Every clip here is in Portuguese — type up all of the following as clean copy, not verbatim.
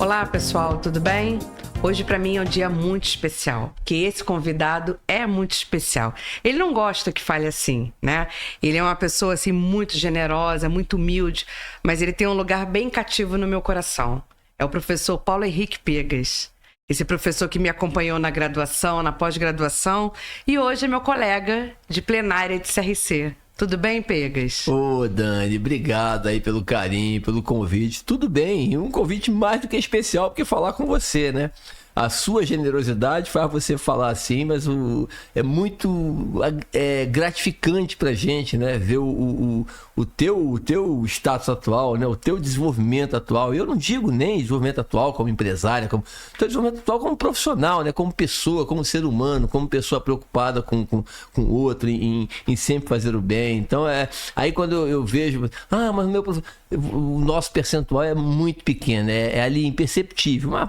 Olá, pessoal, tudo bem? Hoje para mim é um dia muito especial, que esse convidado é muito especial. Ele não gosta que fale assim, né? Ele é uma pessoa assim muito generosa, muito humilde, mas ele tem um lugar bem cativo no meu coração. É o professor Paulo Henrique Pegas. Esse professor que me acompanhou na graduação, na pós-graduação, e hoje é meu colega de plenária de CRC. Tudo bem, Pegas? Ô, Dani, obrigado aí pelo carinho, pelo convite. Tudo bem, um convite mais do que especial, porque falar com você, né? A sua generosidade faz você falar assim, mas é muito gratificante pra gente, né? Ver o teu status atual, né? O teu desenvolvimento atual. Eu não digo nem desenvolvimento atual como empresária, como teu desenvolvimento atual como profissional, né? Como pessoa, como ser humano, como pessoa preocupada com o outro, em sempre fazer o bem. Então, aí quando eu vejo, mas o nosso percentual é muito pequeno, é ali imperceptível, uma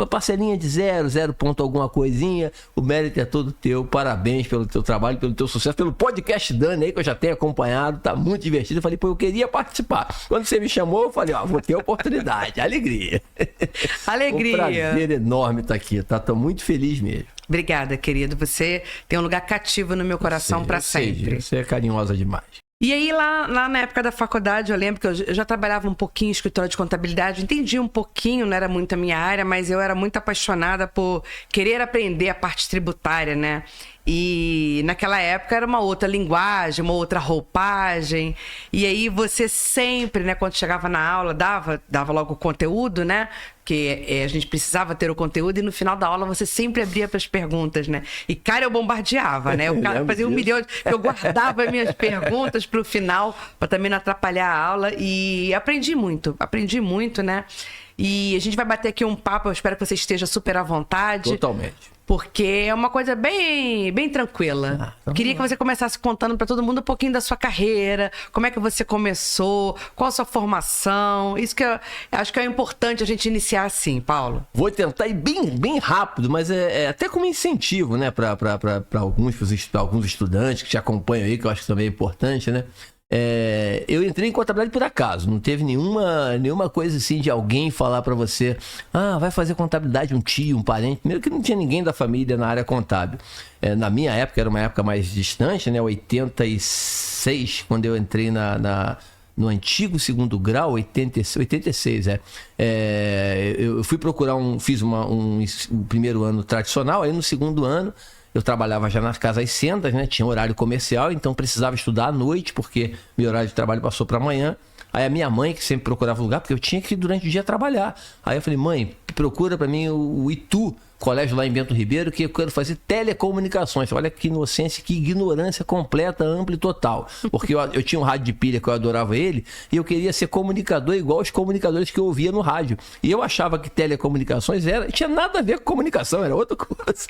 parcelinha de zero ponto alguma coisinha, o mérito é todo teu, parabéns pelo teu trabalho, pelo teu sucesso, pelo podcast Dani aí, que eu já tenho acompanhado, tá muito divertido. Eu falei, eu queria participar. Quando você me chamou, eu falei, vou ter oportunidade, alegria. Alegria. Um prazer enorme estar aqui, tô muito feliz mesmo. Obrigada, querido, você tem um lugar cativo no meu coração para sempre. Você é carinhosa demais. E aí, lá na época da faculdade, eu lembro que eu já trabalhava um pouquinho em escritório de contabilidade, entendi um pouquinho, não era muito a minha área, mas eu era muito apaixonada por querer aprender a parte tributária, né? E naquela época era uma outra linguagem, uma outra roupagem. E aí você sempre, né, quando chegava na aula, dava logo o conteúdo, né? Porque a gente precisava ter o conteúdo e no final da aula você sempre abria para as perguntas, né? E, cara, eu bombardeava, né? O cara fazia 1 milhão, eu guardava minhas perguntas para o final, para também não atrapalhar a aula. E aprendi muito, né? E a gente vai bater aqui um papo, eu espero que você esteja super à vontade. Totalmente. Porque é uma coisa bem tranquila. Queria que você começasse contando para todo mundo um pouquinho da sua carreira, como é que você começou, qual a sua formação. Isso que eu acho que é importante a gente iniciar assim, Paulo. Vou tentar ir bem rápido, mas até como incentivo, né, para alguns estudantes que te acompanham aí, que eu acho que também é importante, né? Eu entrei em contabilidade por acaso, não teve nenhuma coisa assim de alguém falar pra você, vai fazer contabilidade, um tio, um parente. Primeiro que não tinha ninguém da família na área contábil. Na minha época, era uma época mais distante, né? 86, quando eu entrei no antigo segundo grau, 86, eu fui procurar fiz o primeiro ano tradicional, aí no segundo ano eu trabalhava já nas casas centras, né? Tinha horário comercial, então precisava estudar à noite, porque meu horário de trabalho passou para amanhã. Aí a minha mãe, que sempre procurava lugar, porque eu tinha que ir durante o dia trabalhar. Aí eu falei, mãe, procura para mim o Itu, colégio lá em Bento Ribeiro, que eu quero fazer telecomunicações. Olha que inocência, que ignorância completa, ampla e total. Porque eu tinha um rádio de pilha que eu adorava ele, e eu queria ser comunicador igual os comunicadores que eu ouvia no rádio. E eu achava que telecomunicações tinha nada a ver com comunicação, era outra coisa.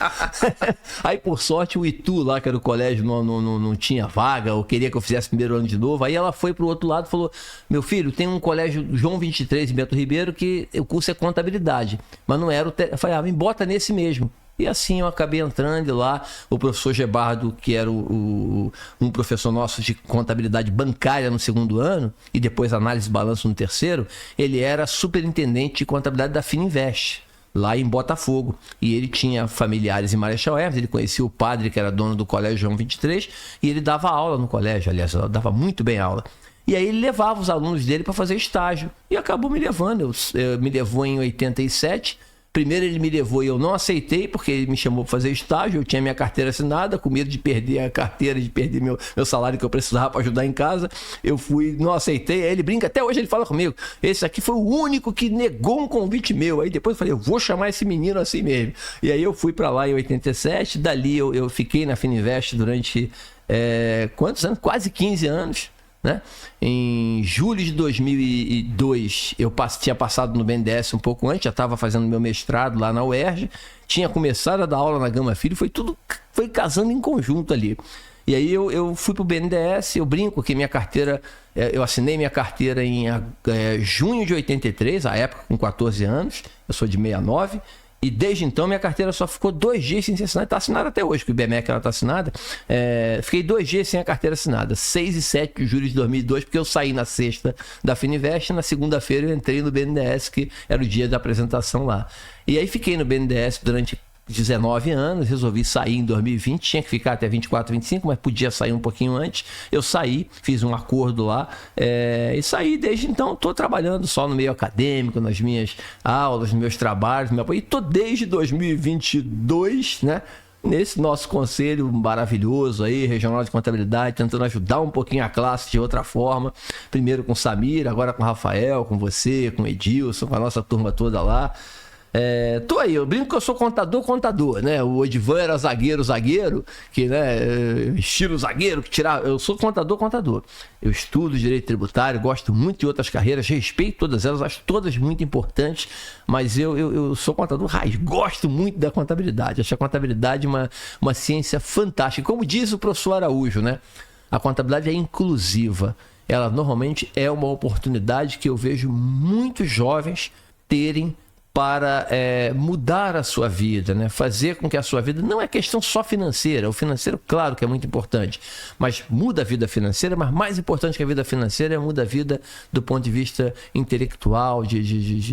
Aí, por sorte, o Itu lá, que era o colégio, não tinha vaga, ou queria que eu fizesse primeiro ano de novo. Aí ela foi pro outro lado e falou, meu filho, tem um colégio João 23 em Bento Ribeiro, que o curso é contabilidade. Mas não era o... Eu falei, me bota nesse mesmo. E assim eu acabei entrando lá. O professor Gebardo, que era um professor nosso de contabilidade bancária no segundo ano, e depois análise de balanço no terceiro, ele era superintendente de contabilidade da Fininvest, lá em Botafogo. E ele tinha familiares em Marechal Hermes, ele conhecia o padre que era dono do colégio João 23, e ele dava aula no colégio, aliás, dava muito bem aula. E aí ele levava os alunos dele para fazer estágio. E acabou me levando. Me levou em 87. Primeiro ele me levou e eu não aceitei, porque ele me chamou para fazer estágio, eu tinha minha carteira assinada, com medo de perder a carteira, de perder meu salário que eu precisava para ajudar em casa. Eu fui, não aceitei, aí ele brinca, até hoje ele fala comigo, esse aqui foi o único que negou um convite meu. Aí depois eu falei, eu vou chamar esse menino assim mesmo. E aí eu fui para lá em 87, dali eu fiquei na Fininvest durante, quantos anos? Quase 15 anos. Né? Em julho de 2002 eu tinha passado no BNDES um pouco antes, já estava fazendo meu mestrado lá na UERJ, tinha começado a dar aula na Gama Filho, foi casando em conjunto ali. E aí eu fui pro BNDES, eu brinco que minha carteira, eu assinei minha carteira em junho de 83, à época com 14 anos, eu sou de 69, E desde então minha carteira só ficou 2 dias sem ser assinada. Está assinada até hoje, que o IBMEC ela está assinada. Fiquei 2 dias sem a carteira assinada. 6 e 7 de julho de 2002, porque eu saí na sexta da Fininvest. Na segunda-feira eu entrei no BNDES, que era o dia da apresentação lá. E aí fiquei no BNDES durante 19 anos, resolvi sair em 2020, tinha que ficar até 24, 25, mas podia sair um pouquinho antes. Eu saí, fiz um acordo lá e saí. Desde então estou trabalhando só no meio acadêmico, nas minhas aulas, nos meus trabalhos, e estou desde 2022, né? Nesse nosso conselho maravilhoso aí, regional de contabilidade, tentando ajudar um pouquinho a classe de outra forma. Primeiro com o Samir, agora com o Rafael, com você, com o Edilson, com a nossa turma toda lá. Tô aí, eu brinco que eu sou contador, né? O Edivan era zagueiro, que, né, estilo zagueiro, que tirava. Eu sou contador. Eu estudo direito tributário, gosto muito de outras carreiras, respeito todas elas, acho todas muito importantes, mas eu sou contador raiz, gosto muito da contabilidade, acho a contabilidade uma ciência fantástica. Como diz o professor Araújo, né? A contabilidade é inclusiva, ela normalmente é uma oportunidade que eu vejo muitos jovens terem para mudar a sua vida, né? Fazer com que a sua vida... Não é questão só financeira. O financeiro, claro que é muito importante, mas muda a vida financeira, mas mais importante que a vida financeira é muda a vida do ponto de vista intelectual, de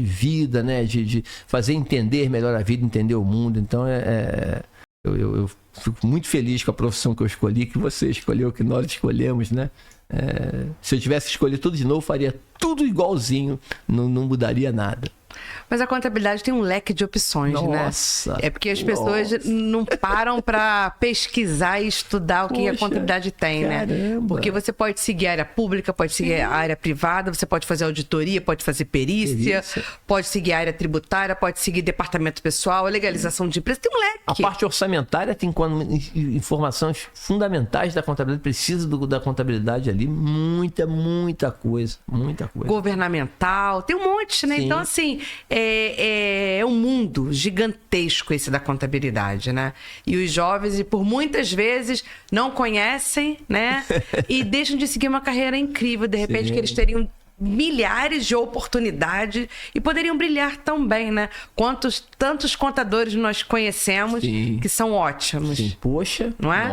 vida, né? De fazer entender melhor a vida, entender o mundo. Então, eu fico muito feliz com a profissão que eu escolhi, que você escolheu, que nós escolhemos, né? Se eu tivesse escolhido tudo de novo, faria tudo igualzinho, não mudaria nada. Mas a contabilidade tem um leque de opções, nossa, né? É porque as pessoas não param para pesquisar e estudar o que a contabilidade tem, caramba, né? Porque você pode seguir a área pública, pode seguir a área privada, você pode fazer auditoria, pode fazer perícia, pode seguir a área tributária, pode seguir departamento pessoal, legalização de empresa, tem um leque. A parte orçamentária tem informações fundamentais da contabilidade, precisa da contabilidade ali, muita coisa. Governamental, tem um monte, né? Sim. Então, assim, é um mundo gigantesco esse da contabilidade, né? E os jovens, por muitas vezes, não conhecem, né? E deixam de seguir uma carreira incrível, de repente, que eles teriam milhares de oportunidades e poderiam brilhar tão bem, né? Tantos contadores nós conhecemos que são ótimos. Sim. Poxa, não é?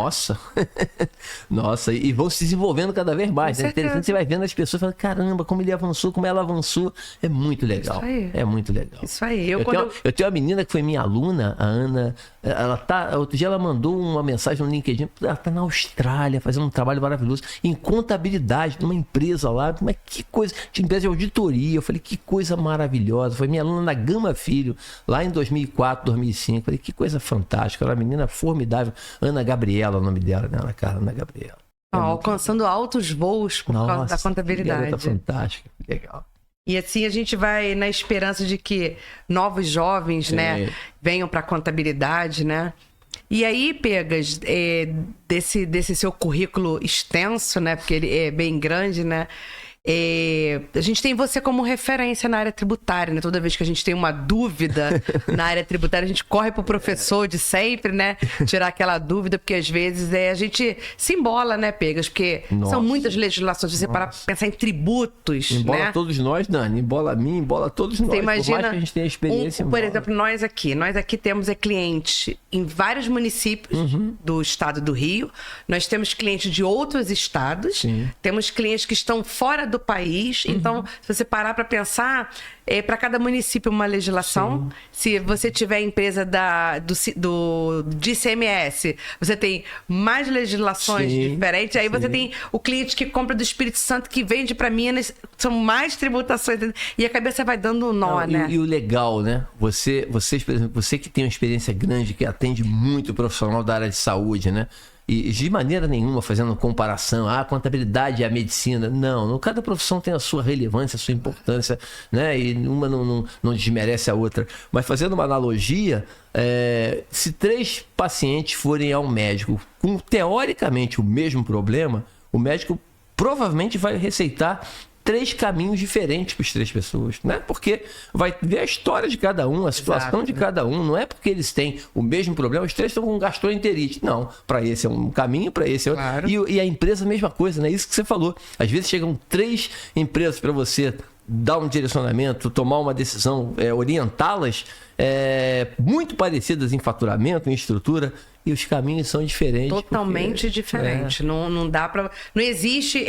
Nossa, e vão se desenvolvendo cada vez mais. É interessante, você vai vendo as pessoas falando, caramba, como ele avançou, como ela avançou. É muito legal. Isso aí. É muito legal. Isso aí. Eu tenho uma menina que foi minha aluna, a Ana. Outro dia ela mandou uma mensagem no LinkedIn, ela tá na Austrália fazendo um trabalho maravilhoso em contabilidade, numa empresa lá. Mas que coisa, de empresa de auditoria. Eu falei, que coisa maravilhosa. Foi minha aluna na Gama Filho, lá em 2004, 2005. Falei, que coisa fantástica. Ela é uma menina formidável. Ana Gabriela, o nome dela, né? Ana Gabriela. Alcançando altos voos por causa da contabilidade. Garota fantástica, legal. E assim a gente vai na esperança de que novos jovens, né, venham para a contabilidade, né? E aí, Pegas, desse seu currículo extenso, né? Porque ele é bem grande, né? A gente tem você como referência na área tributária, né? Toda vez que a gente tem uma dúvida na área tributária, a gente corre pro professor de sempre, né? Tirar aquela dúvida, porque às vezes a gente se embola, né, Pegas? Porque são muitas legislações. Você parar pra pensar em tributos, embola, né? todos nós, Dani. Embola a mim, embola todos nós. Você imagina, por mais que a gente tenha experiência, por exemplo, nós aqui temos cliente em vários municípios do estado do Rio. Nós temos clientes de outros estados. Sim. Temos clientes que estão fora do país. Então, se você parar para pensar, para cada município uma legislação. Sim. Se você tiver empresa de ICMS, você tem mais legislações diferentes. Aí você tem o cliente que compra do Espírito Santo, que vende para Minas, são mais tributações. E a cabeça vai dando um nó, né? E o legal, né? Você, por exemplo, você que tem uma experiência grande, que atende muito profissional da área de saúde, né? E de maneira nenhuma fazendo comparação, a contabilidade e a medicina. Não, cada profissão tem a sua relevância, a sua importância, né? E uma não desmerece a outra. Mas fazendo uma analogia, se 3 pacientes forem ao médico com teoricamente o mesmo problema, o médico provavelmente vai receitar 3 caminhos diferentes para as 3 pessoas, né? Porque vai ver a história de cada um, a situação de cada um. Não é porque eles têm o mesmo problema, os 3 estão com gastroenterite. Não, para esse é um caminho, para esse é outro. Claro. E a empresa, a mesma coisa, né? Isso que você falou. Às vezes chegam 3 empresas para você dar um direcionamento, tomar uma decisão, orientá-las. muito parecidas em faturamento, em estrutura, e os caminhos são diferentes. Totalmente diferente. Não dá pra... Não existe,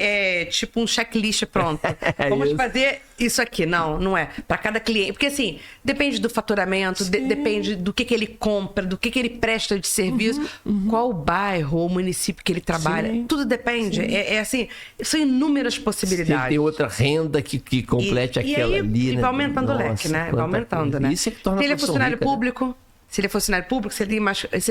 tipo, um checklist pronto. Vamos fazer isso aqui. Não é. Para cada cliente. Porque, assim, depende do faturamento, depende do que ele compra, do que ele presta de serviço, qual o bairro ou município que ele trabalha. Sim. Tudo depende. Assim, são inúmeras possibilidades. Tem outra renda que complete aquela ali, e vai aumentando o leque, né? Vai aumentando, né? Isso é que torna Se ele é funcionário público... Se ele é funcionário público, se ele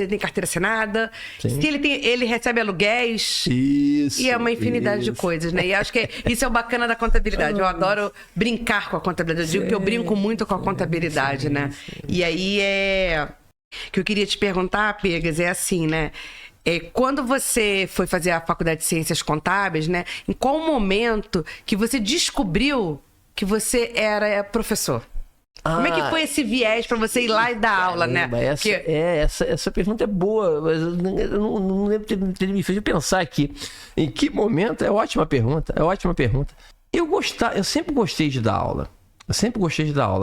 tem carteira assinada, se ele recebe aluguéis. Isso. E é uma infinidade de coisas, né? E acho que isso é o bacana da contabilidade. Eu adoro brincar com a contabilidade. Eu digo que eu brinco muito com a contabilidade, né? E aí que eu queria te perguntar, Pegas, é assim, né? Quando você foi fazer a faculdade de Ciências Contábeis, né? Em qual momento que você descobriu que você era professor? Como é que foi esse viés para você ir lá e dar aula, né? Essa pergunta é boa, mas eu não lembro de ter me feito pensar aqui. Em que momento? É ótima pergunta. Eu sempre gostei de dar aula.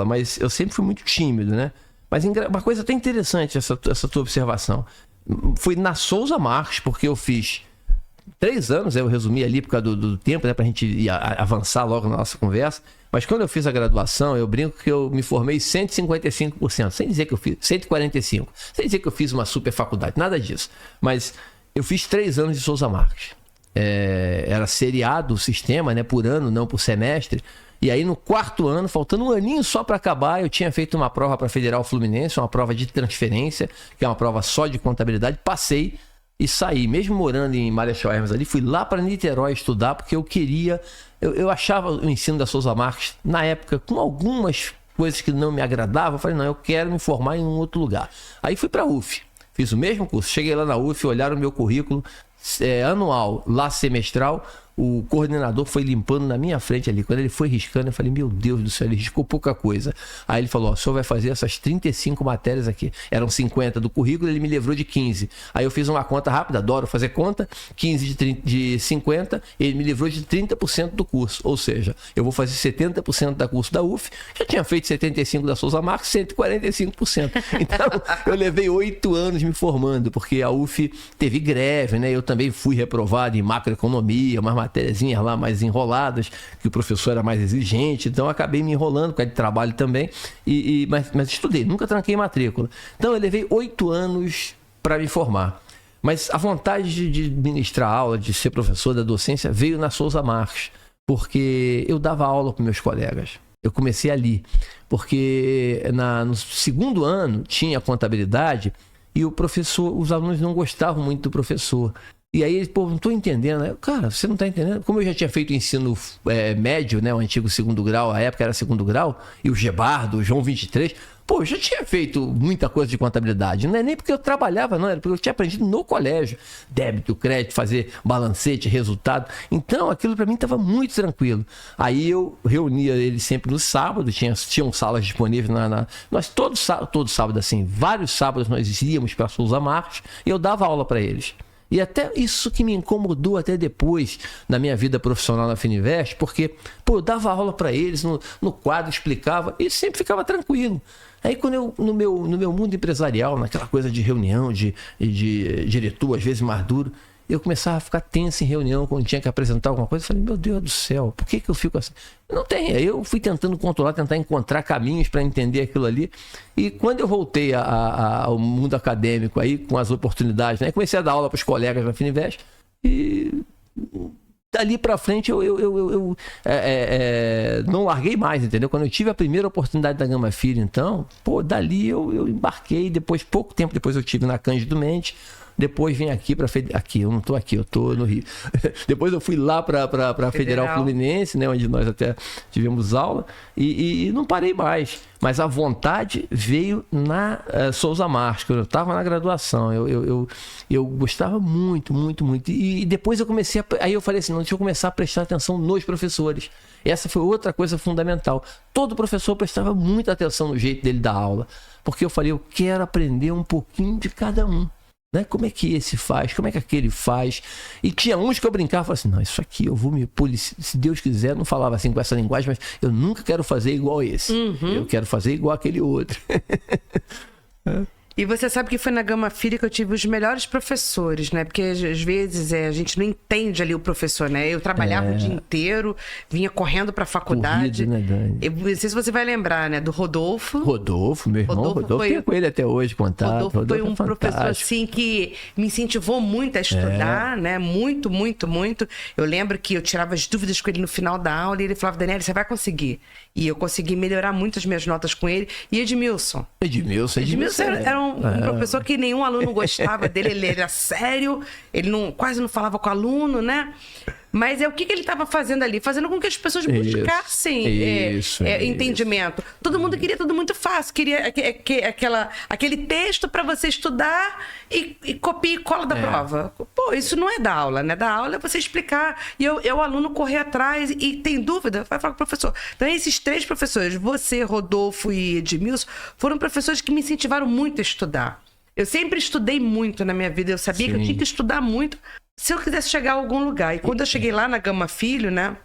Mas eu sempre fui muito tímido, né? Mas uma coisa até interessante essa tua observação. Foi na Souza Marques, porque eu fiz 3 anos, eu resumi ali por causa do tempo, né? Pra gente avançar logo na nossa conversa. Mas quando eu fiz a graduação, eu brinco que eu me formei 155%, sem dizer que eu fiz 145%, sem dizer que eu fiz uma super faculdade, nada disso. Mas eu fiz 3 anos de Souza Marques. Era seriado o sistema, né, por ano, não por semestre. E aí no 4º ano, faltando um aninho só para acabar, eu tinha feito uma prova para Federal Fluminense, uma prova de transferência, que é uma prova só de contabilidade, passei e saí. Mesmo morando em Marechal Hermes ali, fui lá para Niterói estudar, porque eu queria... Eu achava o ensino da Souza Marques, na época, com algumas coisas que não me agradavam. Eu falei, não, eu quero me formar em um outro lugar. Aí fui para a UF, fiz o mesmo curso. Cheguei lá na UF, olharam o meu currículo anual, lá semestral. O coordenador foi limpando na minha frente ali. Quando ele foi riscando, eu falei, meu Deus do céu, ele riscou pouca coisa. Aí ele falou, o senhor vai fazer essas 35 matérias aqui. Eram 50 do currículo, ele me livrou de 15. Aí eu fiz uma conta rápida, adoro fazer conta, 15 de 50, ele me livrou de 30% do curso. Ou seja, eu vou fazer 70% da curso da UF, já tinha feito 75% da Souza Marques, 145%. Então, eu levei 8 anos me formando, porque a UF teve greve, né? Eu também fui reprovado em macroeconomia, umas matériazinhas lá mais enroladas, que o professor era mais exigente, então eu acabei me enrolando por causa de trabalho também, mas estudei, nunca tranquei matrícula. Então eu levei 8 anos para me formar. Mas a vontade de ministrar aula, de ser professor da docência, veio na Souza Marques, porque eu dava aula para meus colegas. Eu comecei ali, porque no 2º ano tinha contabilidade e os alunos não gostavam muito do professor. E aí, pô, não tô entendendo. Cara, você não tá entendendo? Como eu já tinha feito ensino médio, né? O antigo 2º grau, a época era 2º grau, e o Gebardo, o João 23, pô, eu já tinha feito muita coisa de contabilidade. Não é nem porque eu trabalhava, não, era porque eu tinha aprendido no colégio. Débito, crédito, fazer balancete, resultado. Então, aquilo para mim estava muito tranquilo. Aí eu reunia eles sempre no sábado, tinham salas disponíveis nós todo sábado, assim, vários sábados nós íamos para Souza Marques e eu dava aula para eles. E até isso que me incomodou até depois na minha vida profissional na Fininvest, porque, pô, eu dava aula para eles, no quadro explicava e sempre ficava tranquilo. Aí quando eu, no meu mundo empresarial, naquela coisa de reunião, de diretor, às vezes mais duro, eu começava a ficar tenso em reunião quando tinha que apresentar alguma coisa. Eu falei, meu Deus do céu, por que eu fico assim? Não tem, aí eu fui tentando controlar, tentar encontrar caminhos para entender aquilo ali. E quando eu voltei ao mundo acadêmico, aí, com as oportunidades, né? Comecei a dar aula para os colegas da Fininvest e dali para frente eu não larguei mais, entendeu? Quando eu tive a primeira oportunidade da Gama Filho, então, pô, dali eu embarquei. Depois, pouco tempo depois, eu tive na Cândido Mendes. Depois vim aqui para aqui, eu não estou aqui, eu estou no Rio. Depois eu fui lá para Federal Fluminense, né, onde nós até tivemos aula, e não parei mais. Mas a vontade veio na Souza Marques, quando eu estava na graduação. Eu gostava muito, muito, muito. E depois eu comecei aí eu falei assim, não, deixa eu começar a prestar atenção nos professores. Essa foi outra coisa fundamental. Todo professor prestava muita atenção no jeito dele dar aula, porque eu falei, eu quero aprender um pouquinho de cada um. Né? Como é que esse faz? Como é que aquele faz? E tinha uns que eu brincava e falava assim, não, isso aqui eu vou me policiar. Se Deus quiser, não falava assim com essa linguagem, mas eu nunca quero fazer igual esse. Eu quero fazer igual aquele outro. E você sabe que foi na Gama Filho que eu tive os melhores professores, né? Porque às vezes a gente não entende ali o professor, né? Eu trabalhava o dia inteiro, vinha correndo pra faculdade. Corrido, né, Dani? Eu não sei se você vai lembrar, né? Do Rodolfo. Rodolfo, meu irmão. Rodolfo foi- tem com ele até hoje, contato. Rodolfo foi um é professor fantástico. assim que me incentivou muito a estudar, né? Muito, muito, muito. Eu lembro que eu tirava as dúvidas com ele no final da aula e ele falava, Daniela, você vai conseguir. E eu consegui melhorar muito as minhas notas com ele. E Edmilson. Edmilson Era um professor que nenhum aluno gostava dele, ele era sério, ele quase não falava com o aluno, né? Mas o que ele estava fazendo ali? Fazendo com que as pessoas buscassem Isso. entendimento. Todo mundo queria tudo muito fácil, queria aquele texto para você estudar e copia e cola da prova. Pô, isso não é dar aula, né? Dar aula é você explicar e o aluno correr atrás e tem dúvida, vai falar com o professor. Então esses 3 professores, você, Rodolfo e Edmilson, foram professores que me incentivaram muito a estudar. Eu sempre estudei muito na minha vida, eu sabia que eu tinha que estudar muito se eu quisesse chegar a algum lugar. E quando eu cheguei lá na Gama Filho, né?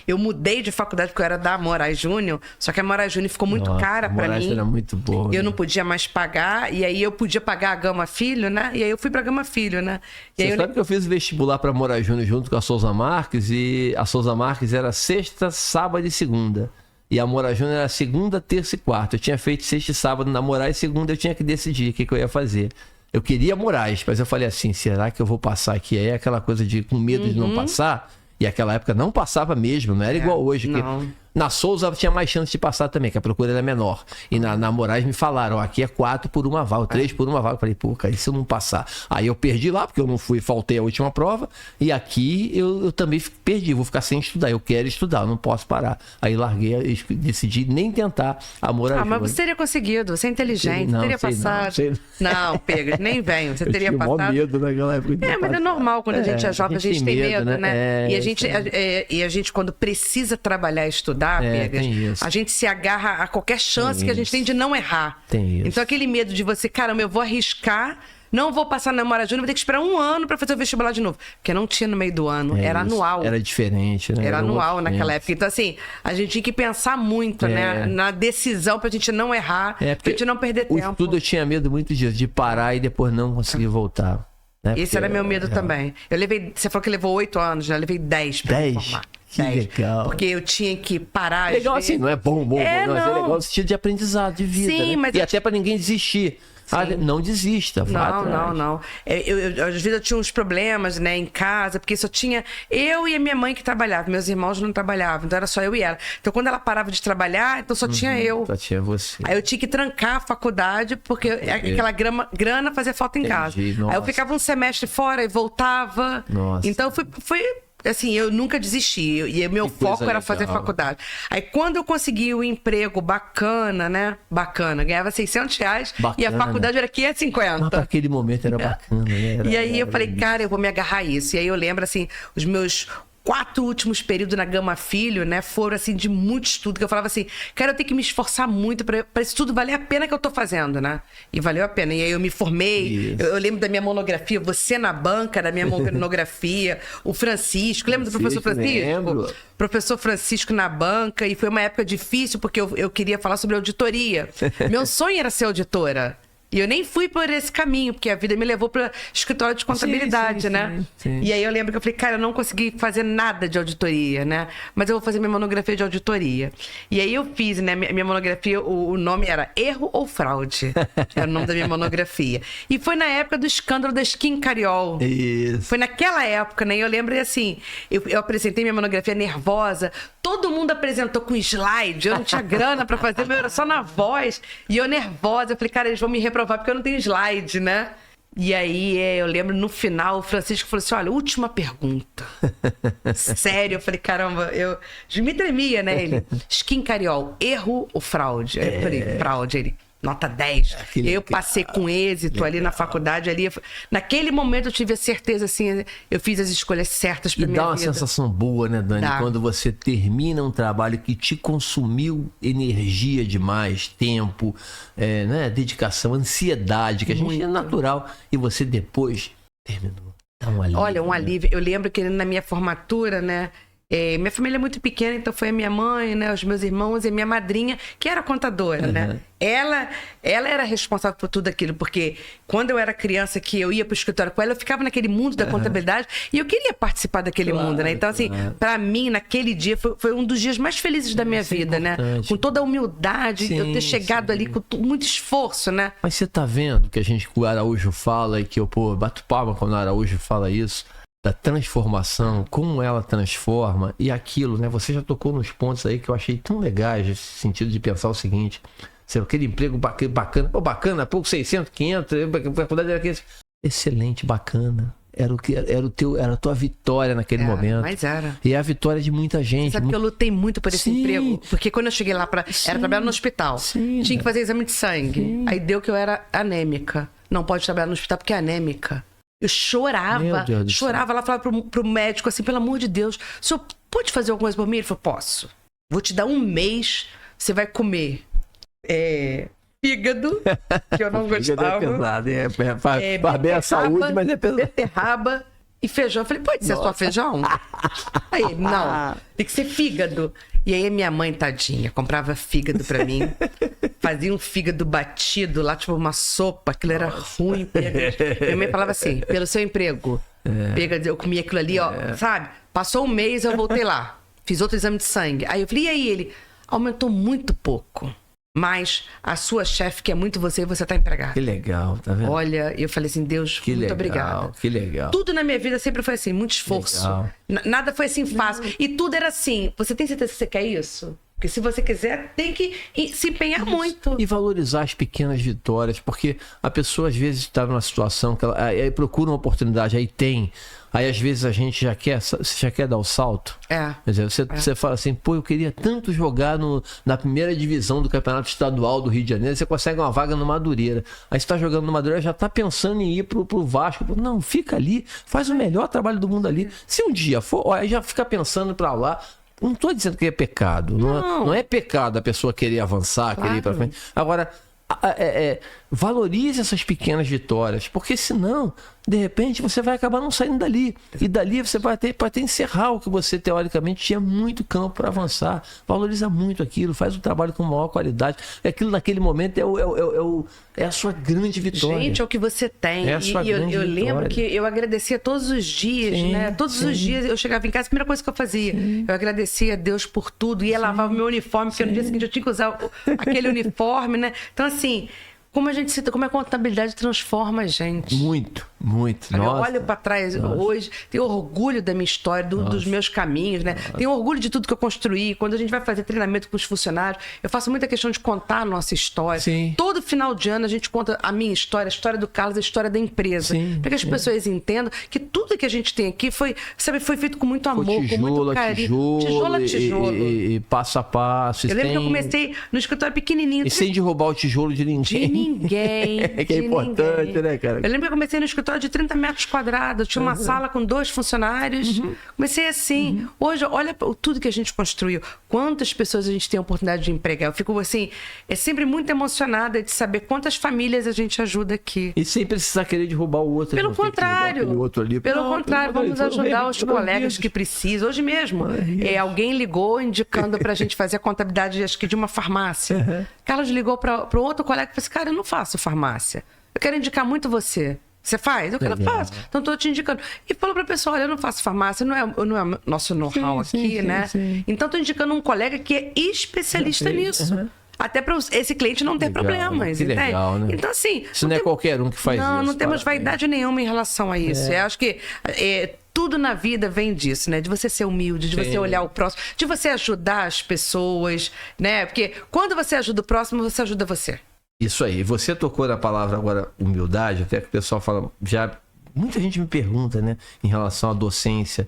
Eu mudei de faculdade porque eu era da Moraes Júnior, só que a Moraes Júnior ficou muito cara pra mim. Era muito boa. Eu não podia mais pagar, e aí eu podia pagar a Gama Filho, né? E aí eu fui pra Gama Filho, né? E Você aí sabe que eu fiz vestibular para Moraes Júnior junto com a Souza Marques, e a Souza Marques era sexta, sábado e segunda. E a Moraes Júnior era segunda, terça e quarta. Eu tinha feito sexta e sábado na Moraes, segunda eu tinha que decidir o que eu ia fazer. Eu queria Moraes, mas eu falei assim, será que eu vou passar aqui? Aí aquela coisa de com medo de não passar, e aquela época não passava mesmo, não era igual hoje. não. Na Souza tinha mais chance de passar também, que a procura era menor. E na Moraes me falaram, ó, aqui é 4 por uma vaga, 3 por uma vaga. Eu falei, pô, cara, e se eu não passar? Aí eu perdi lá, porque eu não fui, faltei a última prova. E aqui eu também perdi, vou ficar sem estudar. Eu quero estudar, eu não posso parar. Aí larguei, decidi nem tentar a Moraes. mas você teria conseguido, você é inteligente, Não, teria sei passado. não. Não, Pega, nem venho, você Eu teria tinha maior passado. medo naquela época. Mas é normal, quando a gente é jovem, a gente tem medo, né? É, E a gente, quando precisa trabalhar e estudar, Pegas, tem isso. a gente se agarra a qualquer chance que a gente tem de não errar. Tem isso. Então, aquele medo de você, caramba, eu vou arriscar, não vou passar na Moraes Júnior, vou ter que esperar 1 ano para fazer o vestibular de novo. Porque não tinha no meio do ano, era isso. anual. Era diferente, né? Era anual outro naquela tempo. época. Então, assim, a gente tinha que pensar muito, né? Na decisão pra gente não errar, pra gente não perder o tempo. estudo eu tinha medo muito disso, de parar e depois não conseguir voltar. Né? Esse era meu medo também. Eu levei, você falou que levou 8 anos, né? Eu levei 10 pra me 10? formar. Que legal. Porque eu tinha que parar. Legal às assim, vezes. não é bom, mas é não. legal no sentido de aprendizado, de vida. Sim, né? mas e eu- até pra ninguém desistir. Não desista, vá atrás. Não. Às vezes eu tinha uns problemas, né, em casa, porque só tinha eu e a minha mãe que trabalhavam. Meus irmãos não trabalhavam, então era só eu e ela. Então quando ela parava de trabalhar, então só tinha eu. Só tinha você. Aí eu tinha que trancar a faculdade, porque aquela grana fazia falta em casa. Aí eu nossa. ficava um semestre fora e voltava. Nossa. Então foi assim, eu nunca desisti. E o meu Que coisa foco era fazer legal. faculdade. Aí quando eu consegui o emprego bacana, né? Bacana, ganhava R$600 e a Bacana. faculdade era 550. Mas para aquele momento era bacana, né? E aí eu falei, cara, eu vou me agarrar a isso. E aí eu lembro, assim, os meus 4 últimos períodos na Gama Filho, né, foram, assim, de muito estudo. Que eu falava assim, cara, eu tenho que me esforçar muito pra isso tudo valer a pena que eu tô fazendo, né? E valeu a pena. E aí eu me formei. Eu lembro da minha monografia, você na banca da minha monografia, o Francisco. Lembra do professor Francisco? Lembro. Professor Francisco na banca. E foi uma época difícil, porque eu queria falar sobre auditoria. Meu sonho era ser auditora. E eu nem fui por esse caminho, porque a vida me levou para escritório de contabilidade, Sim, né? sim. E aí eu lembro que eu falei, cara, eu não consegui fazer nada de auditoria, né? Mas eu vou fazer minha monografia de auditoria. E aí eu fiz, né? Minha monografia, o nome era Erro ou Fraude? Era o nome da minha monografia. E foi na época do escândalo da Skin Cariol. Isso. Foi naquela época, né? E eu lembro assim, eu apresentei minha monografia nervosa, todo mundo apresentou com slide, eu não tinha grana pra fazer, meu, era só na voz, e eu nervosa, eu falei, cara, eles vão me reprovar porque eu não tenho slide, né? E aí, eu lembro, no final, o Francisco falou assim, olha, última pergunta. Sério, eu falei, caramba, eu me tremia, né? Ele, Skin Cariol, erro ou fraude? Aí eu falei, fraude. Ele, nota 10. Que legal. Eu passei com êxito ali na faculdade. Ali, naquele momento eu tive a certeza, assim, eu fiz as escolhas certas pra E minha dá uma vida. sensação boa, né, Dani? Dá. Quando você termina um trabalho que te consumiu energia demais, tempo, né, dedicação, ansiedade, que a gente é natural, e você depois terminou. Dá um alívio. Olha, um né? alívio. Eu lembro que na minha formatura, né? Minha família é muito pequena, então foi a minha mãe, né, os meus irmãos e a minha madrinha, que era contadora, né? Ela era responsável por tudo aquilo, porque quando eu era criança, que eu ia pro escritório com ela, eu ficava naquele mundo da contabilidade e eu queria participar daquele mundo, né? Então, assim, pra mim, naquele dia, foi um dos dias mais felizes da minha vida, né? Com toda a humildade, eu ter chegado ali com muito esforço, né? Mas você tá vendo que o Araújo fala e que eu, bato palma quando o Araújo fala isso, da transformação, como ela transforma e aquilo, né? Você já tocou nos pontos aí que eu achei tão legais, nesse sentido de pensar o seguinte, aquele emprego bacana, pouco 600, 500, a faculdade era aquele... Excelente, bacana. Era a tua vitória naquele momento. Mas era. E é a vitória de muita gente. Sabe que eu lutei muito por esse Sim. emprego? Porque quando eu cheguei lá, era trabalhar no hospital. Sim. Tinha que fazer exame de sangue. Sim. Aí deu que eu era anêmica. Não pode trabalhar no hospital porque é anêmica. Eu chorava, Meu Deus do céu. Ela falava pro médico assim, pelo amor de Deus, o senhor pode fazer alguma coisa por mim? Ele falou, posso. Vou te dar um mês, você vai comer fígado, que eu não gostava. É pesado, faz bem a saúde, mas é pesado. Beterraba e feijão. Eu falei, pode ser só feijão? Aí ele, não, tem que ser fígado. E aí minha mãe, tadinha, comprava fígado pra mim, fazia um fígado batido lá, tipo uma sopa, aquilo era ruim. Minha mãe falava assim, pelo seu emprego, eu comia aquilo ali, ó, sabe? Passou um mês, eu voltei lá, fiz outro exame de sangue. Aí eu falei, e aí ele? Aumentou muito pouco. Mas a sua chefe quer muito você e você tá empregado. Que legal, tá vendo? Olha, eu falei assim, Deus, Que muito legal, obrigada. que legal. Tudo na minha vida sempre foi assim, muito esforço. Nada foi assim fácil. E tudo era assim, você tem certeza que você quer isso? Porque se você quiser, tem que se empenhar muito. E valorizar as pequenas vitórias, porque a pessoa às vezes está numa situação que ela aí procura uma oportunidade, aí tem. Aí às vezes a gente já quer dar o salto. Quer dizer, você fala assim, pô, eu queria tanto jogar na primeira divisão do Campeonato Estadual do Rio de Janeiro, você consegue uma vaga no Madureira. Aí você está jogando no Madureira, já está pensando em ir pro Vasco. Não, fica ali, faz o melhor trabalho do mundo ali. Se um dia for, aí já fica pensando para lá. Não estou dizendo que é pecado. Não é pecado a pessoa querer avançar, querer ir para frente. Agora, valorize essas pequenas vitórias, porque senão, de repente, você vai acabar não saindo dali. E dali você vai ter encerrar o que você, teoricamente, tinha muito campo para avançar. Valoriza muito aquilo, faz o trabalho com maior qualidade. Aquilo, naquele momento, é a sua grande vitória. Gente, é o que você tem. É a sua grande eu vitória. lembro que eu agradecia todos os dias, né? Todos os dias eu chegava em casa, a primeira coisa que eu fazia, eu agradecia a Deus por tudo, ia lavar o meu uniforme, porque no dia seguinte eu tinha que usar aquele uniforme, né? Então, assim, como a contabilidade transforma a gente. Muito. Nossa. Eu olho para trás hoje, tenho orgulho da minha história, dos meus caminhos, né? Tenho orgulho de tudo que eu construí. Quando a gente vai fazer treinamento com os funcionários, eu faço muita questão de contar a nossa história. Sim. Todo final de ano a gente conta a minha história, a história do Carlos, a história da empresa. Para que as pessoas entendam que tudo que a gente tem aqui foi feito com muito amor, com muito carinho. Tijolo a tijolo. E passo a passo. Eu lembro que eu comecei no escritório pequenininho. E sem derrubar o tijolo de ninguém. De ninguém. Que é importante, né, cara? Eu lembro que eu comecei no escritório de 30 metros quadrados. Tinha uma sala com 2 funcionários. Comecei assim. Hoje, olha tudo que a gente construiu. Quantas pessoas a gente tem a oportunidade de empregar. Eu fico assim, sempre muito emocionada de saber quantas famílias a gente ajuda aqui. E sem precisar querer derrubar o outro. Pelo contrário. Vamos ajudar os colegas que precisam. Hoje mesmo, alguém ligou indicando pra gente fazer a contabilidade, acho que de uma farmácia. Carlos ligou para outro colega e falou assim, cara, eu não faço farmácia. Eu quero indicar muito você. Você faz? Eu quero, faço. Então, estou te indicando. E falou para a pessoa, olha, eu não faço farmácia, não é nosso know-how aqui, né? Sim. Então, estou indicando um colega que é especialista nisso. Até para esse cliente não ter problemas, entende? Legal, né? Então, assim... Isso não é qualquer um que faz isso. Não temos vaidade nenhuma em relação a isso. Eu acho que tudo na vida vem disso, né? De você ser humilde, de você olhar o próximo, de você ajudar as pessoas, né? Porque quando você ajuda o próximo, você ajuda você. Isso aí. Você tocou na palavra agora humildade, até que o pessoal fala, muita gente me pergunta, né, em relação à docência.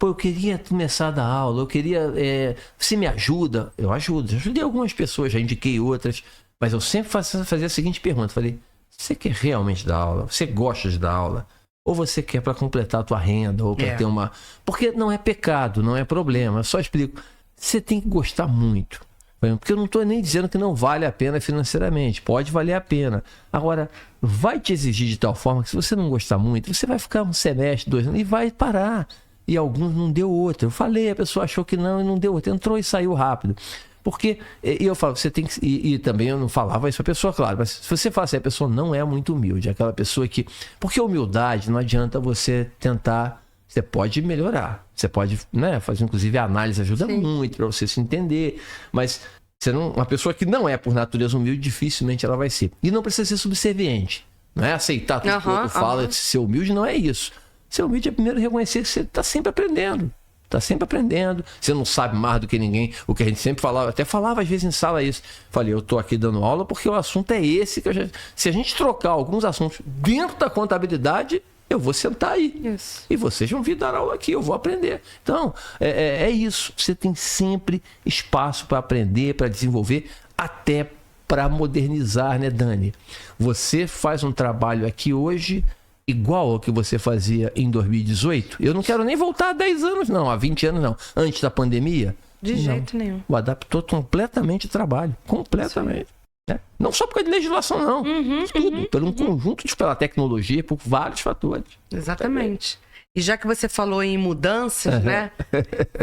Eu queria começar a dar aula, você me ajuda? Eu ajudo, já ajudei algumas pessoas, já indiquei outras, Mas eu sempre fazia a seguinte pergunta, falei, você quer realmente dar aula? Você gosta de dar aula? Ou você quer para completar a tua renda, ou para ter uma... Porque não é pecado, não é problema. Eu só explico. Você tem que gostar muito. Porque eu não estou nem dizendo que não vale a pena financeiramente. Pode valer a pena. Agora, vai te exigir de tal forma que se você não gostar muito, você vai ficar um semestre, 2 anos e vai parar. E alguns não deu outra. Eu falei, a pessoa achou que não e não deu outra. Entrou e saiu rápido. Porque, e eu falo, você tem que... E também eu não falava isso para a pessoa, claro. Mas se você fala assim, a pessoa não é muito humilde. É aquela pessoa que... Porque humildade não adianta você tentar... Você pode melhorar. Você pode, né, fazer, inclusive, a análise ajuda muito para você se entender. Mas você não, uma pessoa que não é, por natureza, humilde, dificilmente ela vai ser. E não precisa ser subserviente. Não é aceitar tudo que o outro fala. Ser humilde não é isso. Ser humilde é primeiro reconhecer que você está sempre aprendendo. Está sempre aprendendo. Você não sabe mais do que ninguém. O que a gente sempre falava, até falava às vezes em sala isso. Falei, eu estou aqui dando aula porque o assunto é esse. Se a gente trocar alguns assuntos dentro da contabilidade, eu vou sentar aí. Isso. E vocês vão vir dar aula aqui, eu vou aprender. Então, é isso. Você tem sempre espaço para aprender, para desenvolver, até para modernizar, né, Dani? Você faz um trabalho aqui hoje igual ao que você fazia em 2018. Eu não quero nem voltar a 10 anos, não, a 20 anos, não. Antes da pandemia. De jeito nenhum. Adaptou completamente o trabalho. Completamente. Né? Não só por causa de legislação, não. Tudo. Pelo conjunto, pela tecnologia, por vários fatores. Exatamente. E já que você falou em mudanças, né?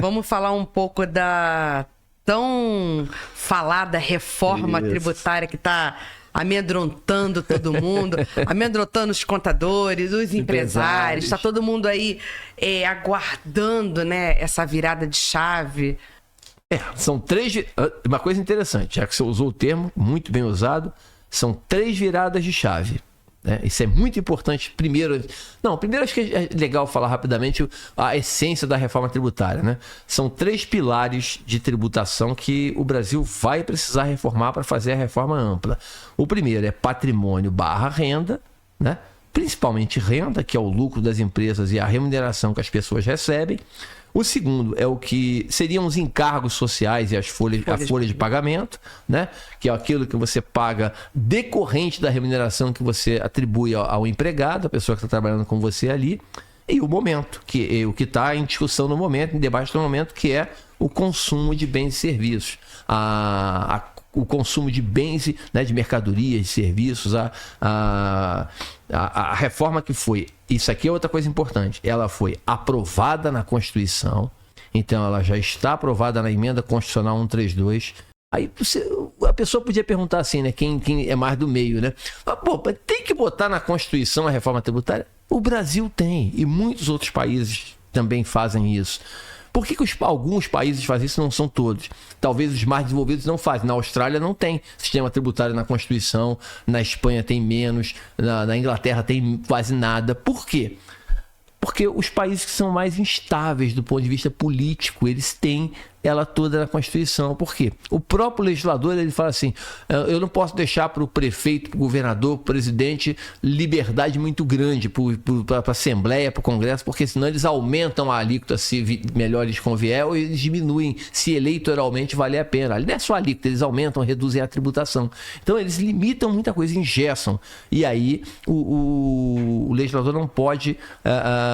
Vamos falar um pouco da tão falada reforma tributária que está amedrontando todo mundo, amedrontando os contadores, os empresários. Está todo mundo aí aguardando, né, essa virada de chave. São 3... Uma coisa interessante, já que você usou o termo, muito bem usado, são 3 viradas de chave. Né? Isso é muito importante. Primeiro acho que é legal falar rapidamente a essência da reforma tributária. Né? São 3 pilares de tributação que o Brasil vai precisar reformar para fazer a reforma ampla. O primeiro é patrimônio/renda, né? Principalmente renda, que é o lucro das empresas e a remuneração que as pessoas recebem. O segundo é o que seriam os encargos sociais e a folha de pagamento, né? Que é aquilo que você paga decorrente da remuneração que você atribui ao empregado, a pessoa que está trabalhando com você ali. E o momento, que é o que está em discussão no momento, em debate no momento, que é o consumo de bens e serviços. O consumo de bens, né, de mercadorias, de serviços, a reforma que foi... Isso aqui é outra coisa importante. Ela foi aprovada na Constituição, então ela já está aprovada na Emenda Constitucional 132. Aí a pessoa podia perguntar assim, né? Quem é mais do meio, né? Pô, tem que botar na Constituição a reforma tributária? O Brasil tem, e muitos outros países também fazem isso. Por que alguns países fazem isso? Não são todos. Talvez os mais desenvolvidos não fazem. Na Austrália não tem sistema tributário na Constituição, na Espanha tem menos, na Inglaterra tem quase nada. Por quê? Porque os países que são mais instáveis do ponto de vista político, eles têm ela toda na Constituição. Por quê? O próprio legislador, ele fala assim, eu não posso deixar para o prefeito, para o governador, para o presidente, liberdade muito grande para a Assembleia, para o Congresso, porque senão eles aumentam a alíquota se melhor lhes convier, ou eles diminuem se eleitoralmente valer a pena. Ali não é só a alíquota, eles aumentam, reduzem a tributação. Então eles limitam muita coisa, engessam. E aí o legislador não pode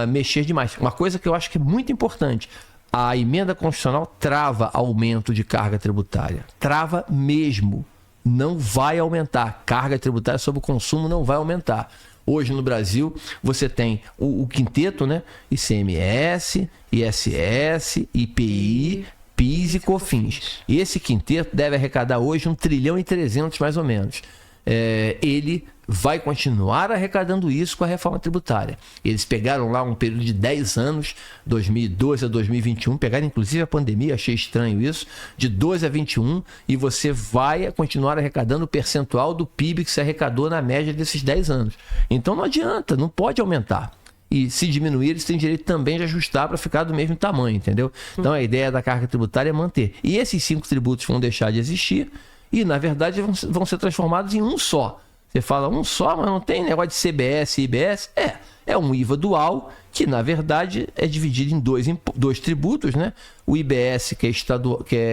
mexer demais. Uma coisa que eu acho que é muito importante, a emenda constitucional trava aumento de carga tributária. Trava mesmo. Não vai aumentar. Carga tributária sobre o consumo não vai aumentar. Hoje no Brasil você tem o quinteto, né? ICMS, ISS, IPI, PIS e COFINS. E esse quinteto deve arrecadar hoje 1,3 trilhão mais ou menos. Ele vai continuar arrecadando isso com a reforma tributária. Eles pegaram lá um período de 10 anos, 2012 a 2021, pegaram inclusive a pandemia, achei estranho isso, de 12 a 21, e você vai continuar arrecadando o percentual do PIB que se arrecadou na média desses 10 anos. Então não adianta, não pode aumentar. E se diminuir, eles têm direito também de ajustar para ficar do mesmo tamanho, entendeu? Então a ideia da carga tributária é manter. E esses 5 tributos vão deixar de existir, e, na verdade, vão ser transformados em um só. Você fala um só, mas não tem negócio de CBS e IBS? É um IVA dual, que na verdade é dividido em dois tributos, né? O IBS, que é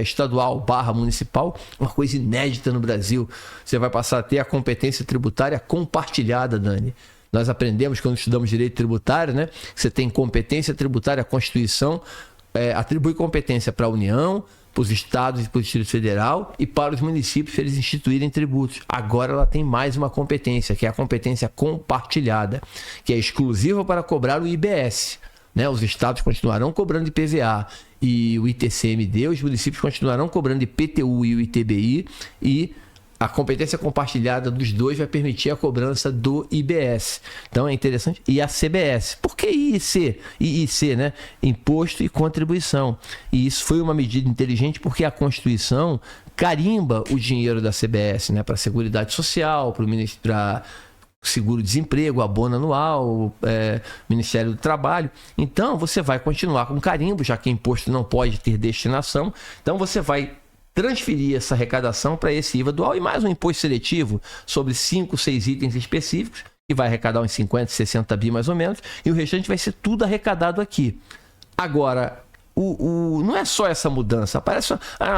estadual / municipal, uma coisa inédita no Brasil. Você vai passar a ter a competência tributária compartilhada, Dani. Nós aprendemos quando estudamos direito tributário, né? Você tem competência tributária, a Constituição atribui competência para a União, para os estados e para o Distrito Federal e para os municípios para eles instituírem tributos. Agora ela tem mais uma competência, que é a competência compartilhada, que é exclusiva para cobrar o IBS. Né? Os estados continuarão cobrando IPVA e o ITCMD, os municípios continuarão cobrando IPTU e o ITBI, e a competência compartilhada dos dois vai permitir a cobrança do IBS. Então é interessante. E a CBS. Por que IIC, né? Imposto e Contribuição. E isso foi uma medida inteligente porque a Constituição carimba o dinheiro da CBS, né? Para a Seguridade Social, para seguro-desemprego, abono anual, Ministério do Trabalho. Então você vai continuar com carimbo, já que imposto não pode ter destinação. Então você vai transferir essa arrecadação para esse IVA dual e mais um imposto seletivo sobre 5, 6 itens específicos, que vai arrecadar uns 50, 60 bi mais ou menos, e o restante vai ser tudo arrecadado aqui. Agora, não é só essa mudança, parece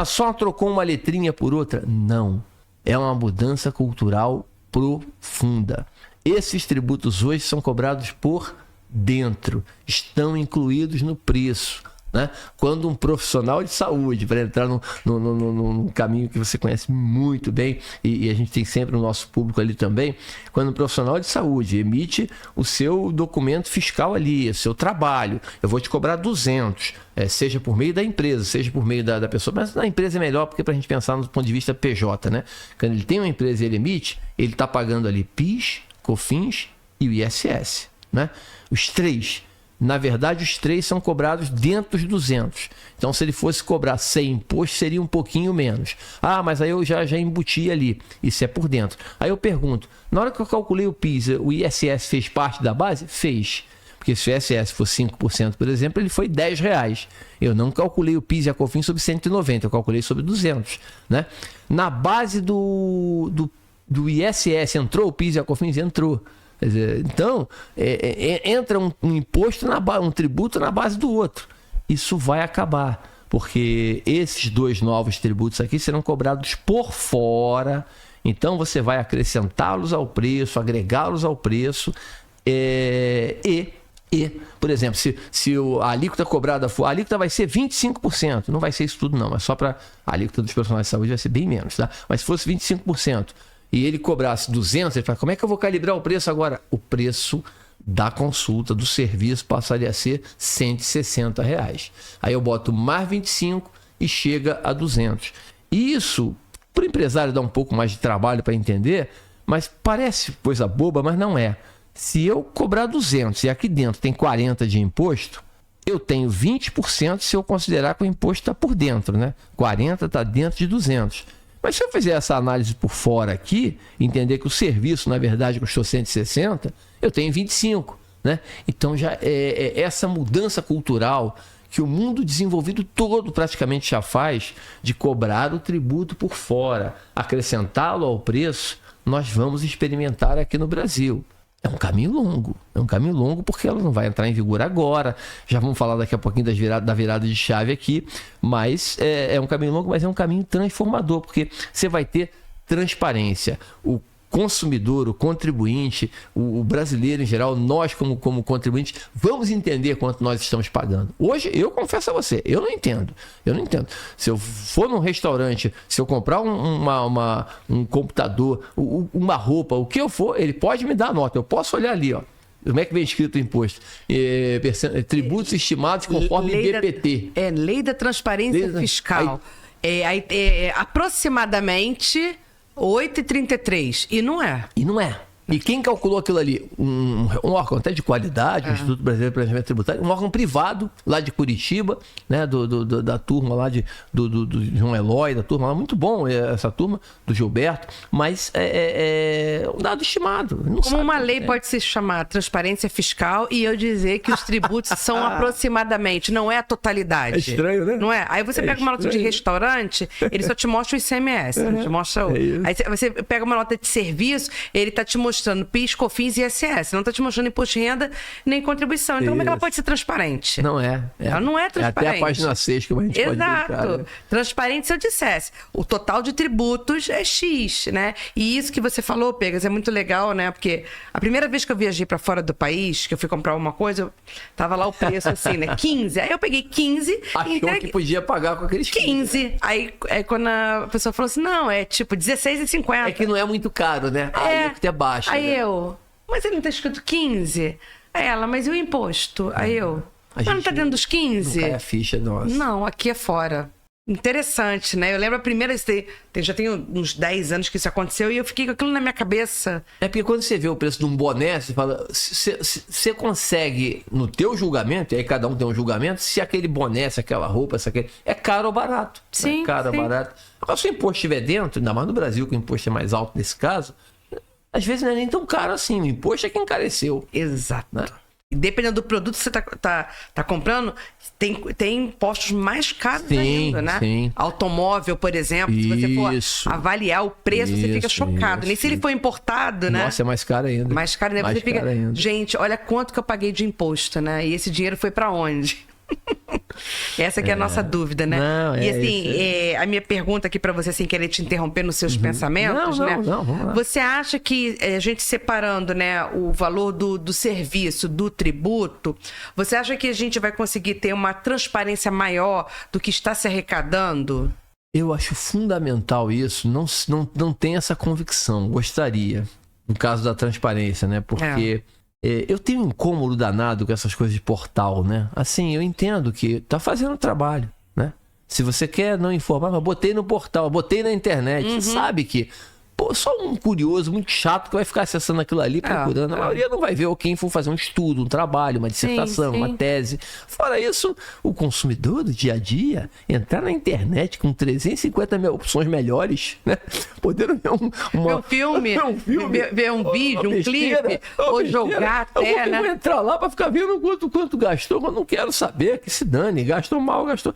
só trocou uma letrinha por outra. Não, é uma mudança cultural profunda. Esses tributos hoje são cobrados por dentro, estão incluídos no preço. Né? Quando um profissional de saúde, para entrar num caminho que você conhece muito bem, e a gente tem sempre o nosso público ali também, quando um profissional de saúde emite o seu documento fiscal ali, o seu trabalho, eu vou te cobrar 200, seja por meio da empresa, seja por meio da pessoa, mas na empresa é melhor porque para a gente pensar no ponto de vista PJ, né? Quando ele tem uma empresa e ele emite, ele está pagando ali PIS, COFINS e o ISS, né? Os três. Na verdade, os três são cobrados dentro dos 200. Então, se ele fosse cobrar sem imposto, seria um pouquinho menos. Ah, mas aí eu já embuti ali. Isso é por dentro. Aí eu pergunto, na hora que eu calculei o PIS, o ISS fez parte da base? Fez. Porque se o ISS for 5%, por exemplo, ele foi R$10. Eu não calculei o PIS e a COFINS sobre 190, eu calculei sobre 200. Né? Na base do ISS entrou o PIS e a COFINS? Entrou. Quer dizer, então, entra um imposto, um tributo na base do outro. Isso vai acabar, porque esses dois novos tributos aqui serão cobrados por fora. Então, você vai acrescentá-los ao preço, agregá-los ao preço. Por exemplo, se a alíquota cobrada for... A alíquota vai ser 25%. Não vai ser isso tudo, não. Mas só para a alíquota dos profissionais de saúde vai ser bem menos, tá? Mas se fosse 25%... e ele cobrasse 200, ele fala, como é que eu vou calibrar o preço agora? O preço da consulta, do serviço, passaria a ser R$160. Aí eu boto mais 25 e chega a 200. Isso, para o empresário dá um pouco mais de trabalho para entender, mas parece coisa boba, mas não é. Se eu cobrar 200 e aqui dentro tem 40 de imposto, eu tenho 20% se eu considerar que o imposto está por dentro, né? 40 está dentro de 200. Mas se eu fizer essa análise por fora aqui, entender que o serviço, na verdade, custou 160, eu tenho 25, né? Então, já essa mudança cultural que o mundo desenvolvido todo praticamente já faz, de cobrar o tributo por fora, acrescentá-lo ao preço, nós vamos experimentar aqui no Brasil. É um caminho longo porque ela não vai entrar em vigor agora. Já vamos falar daqui a pouquinho da virada de chave aqui, mas é um caminho longo, mas é um caminho transformador, porque você vai ter transparência. O consumidor, o contribuinte, o brasileiro em geral, nós como contribuintes, vamos entender quanto nós estamos pagando. Hoje, eu confesso a você, eu não entendo. Se eu for num restaurante, se eu comprar um computador, uma roupa, o que eu for, ele pode me dar nota. Eu posso olhar ali, ó. Como é que vem escrito o imposto? Tributos estimados conforme IBPT. Lei da Transparência Fiscal. Aproximadamente 8,33. E não é. E quem calculou aquilo ali? Um órgão até de qualidade, o Instituto Brasileiro de Planejamento Tributário, um órgão privado lá de Curitiba, né? Da turma lá do João Eloy, da turma lá, muito bom essa turma, do Gilberto, mas é um dado estimado. Não Como sabe, uma lei pode se chamar transparência fiscal e eu dizer que os tributos são aproximadamente, não é a totalidade. É estranho, né? Não é? Aí você pega uma nota de restaurante, ele só te mostra o ICMS, não te mostra o... Aí você pega uma nota de serviço, ele tá te mostrando PIS, COFINS e ISS, não tá te mostrando imposto de renda nem contribuição. Então como é que ela pode ser transparente? Não é. Ela não é transparente. É até a página 6 que a gente pode brincar, Exato. né? Transparente se eu dissesse, o total de tributos é X, né? E isso que você falou, Pegas, é muito legal, né? Porque a primeira vez que eu viajei para fora do país, que eu fui comprar uma coisa, tava lá o preço assim, né? 15. Aí eu peguei 15 Achou que podia pagar com aqueles 15. Aí quando a pessoa falou assim, não, é tipo 16,50. É que não é muito caro, né? Aí é baixa. Aí né? mas ele não tá escrito 15? Aí ela, mas e o imposto? Aí eu, mas não tá dentro dos 15? Não cai a ficha, nossa. Não, aqui é fora. Interessante, né? Eu lembro a primeira vez, já tem uns 10 anos que isso aconteceu e eu fiquei com aquilo na minha cabeça. É porque quando você vê o preço de um boné, você fala, você consegue, no teu julgamento, e aí cada um tem um julgamento, se aquele boné, se aquela roupa, se aquele... é caro ou barato. Sim, né? Caro ou barato. Agora, se o imposto estiver dentro, ainda mais no Brasil, que o imposto é mais alto nesse caso, às vezes não é nem tão caro assim. O imposto é que encareceu. Exato. Né? Dependendo do produto que você tá comprando, tem impostos mais caros ainda, né? Sim. Automóvel, por exemplo, se você for avaliar o preço, você fica chocado. Nem se ele for importado, né? Nossa, é mais caro ainda. Mais caro, né? Você fica, gente, olha quanto que eu paguei de imposto, né? E esse dinheiro foi para onde? Essa que é a nossa dúvida, né? Não, e assim, a minha pergunta aqui para você, sem querer te interromper nos seus pensamentos, né? Não, vamos lá. Você acha que a gente separando, né, o valor do serviço, do tributo, você acha que a gente vai conseguir ter uma transparência maior do que está se arrecadando? Eu acho fundamental isso. Não tenho essa convicção. Gostaria, no caso da transparência, né? Porque... eu tenho um incômodo danado com essas coisas de portal, né? Assim, eu entendo que tá fazendo trabalho, né? Se você quer não informar, mas botei no portal, botei na internet. Você sabe que, só um curioso, muito chato, que vai ficar acessando aquilo ali, procurando. A maioria não vai ver, ou quem for fazer um estudo, um trabalho, uma dissertação, uma tese. Fora isso, o consumidor do dia a dia, entrar na internet com 350 mil opções melhores, né? Podendo ver um filme, ver um vídeo, um clipe, ou jogar até, né? Eu vou entrar lá para ficar vendo quanto gastou, mas não quero saber, que se dane, gastou mal, gastou...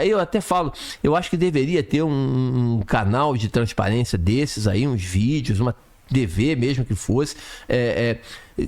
Aí eu até falo, eu acho que deveria ter um canal de transparência desses aí, uns vídeos, uma TV mesmo que fosse,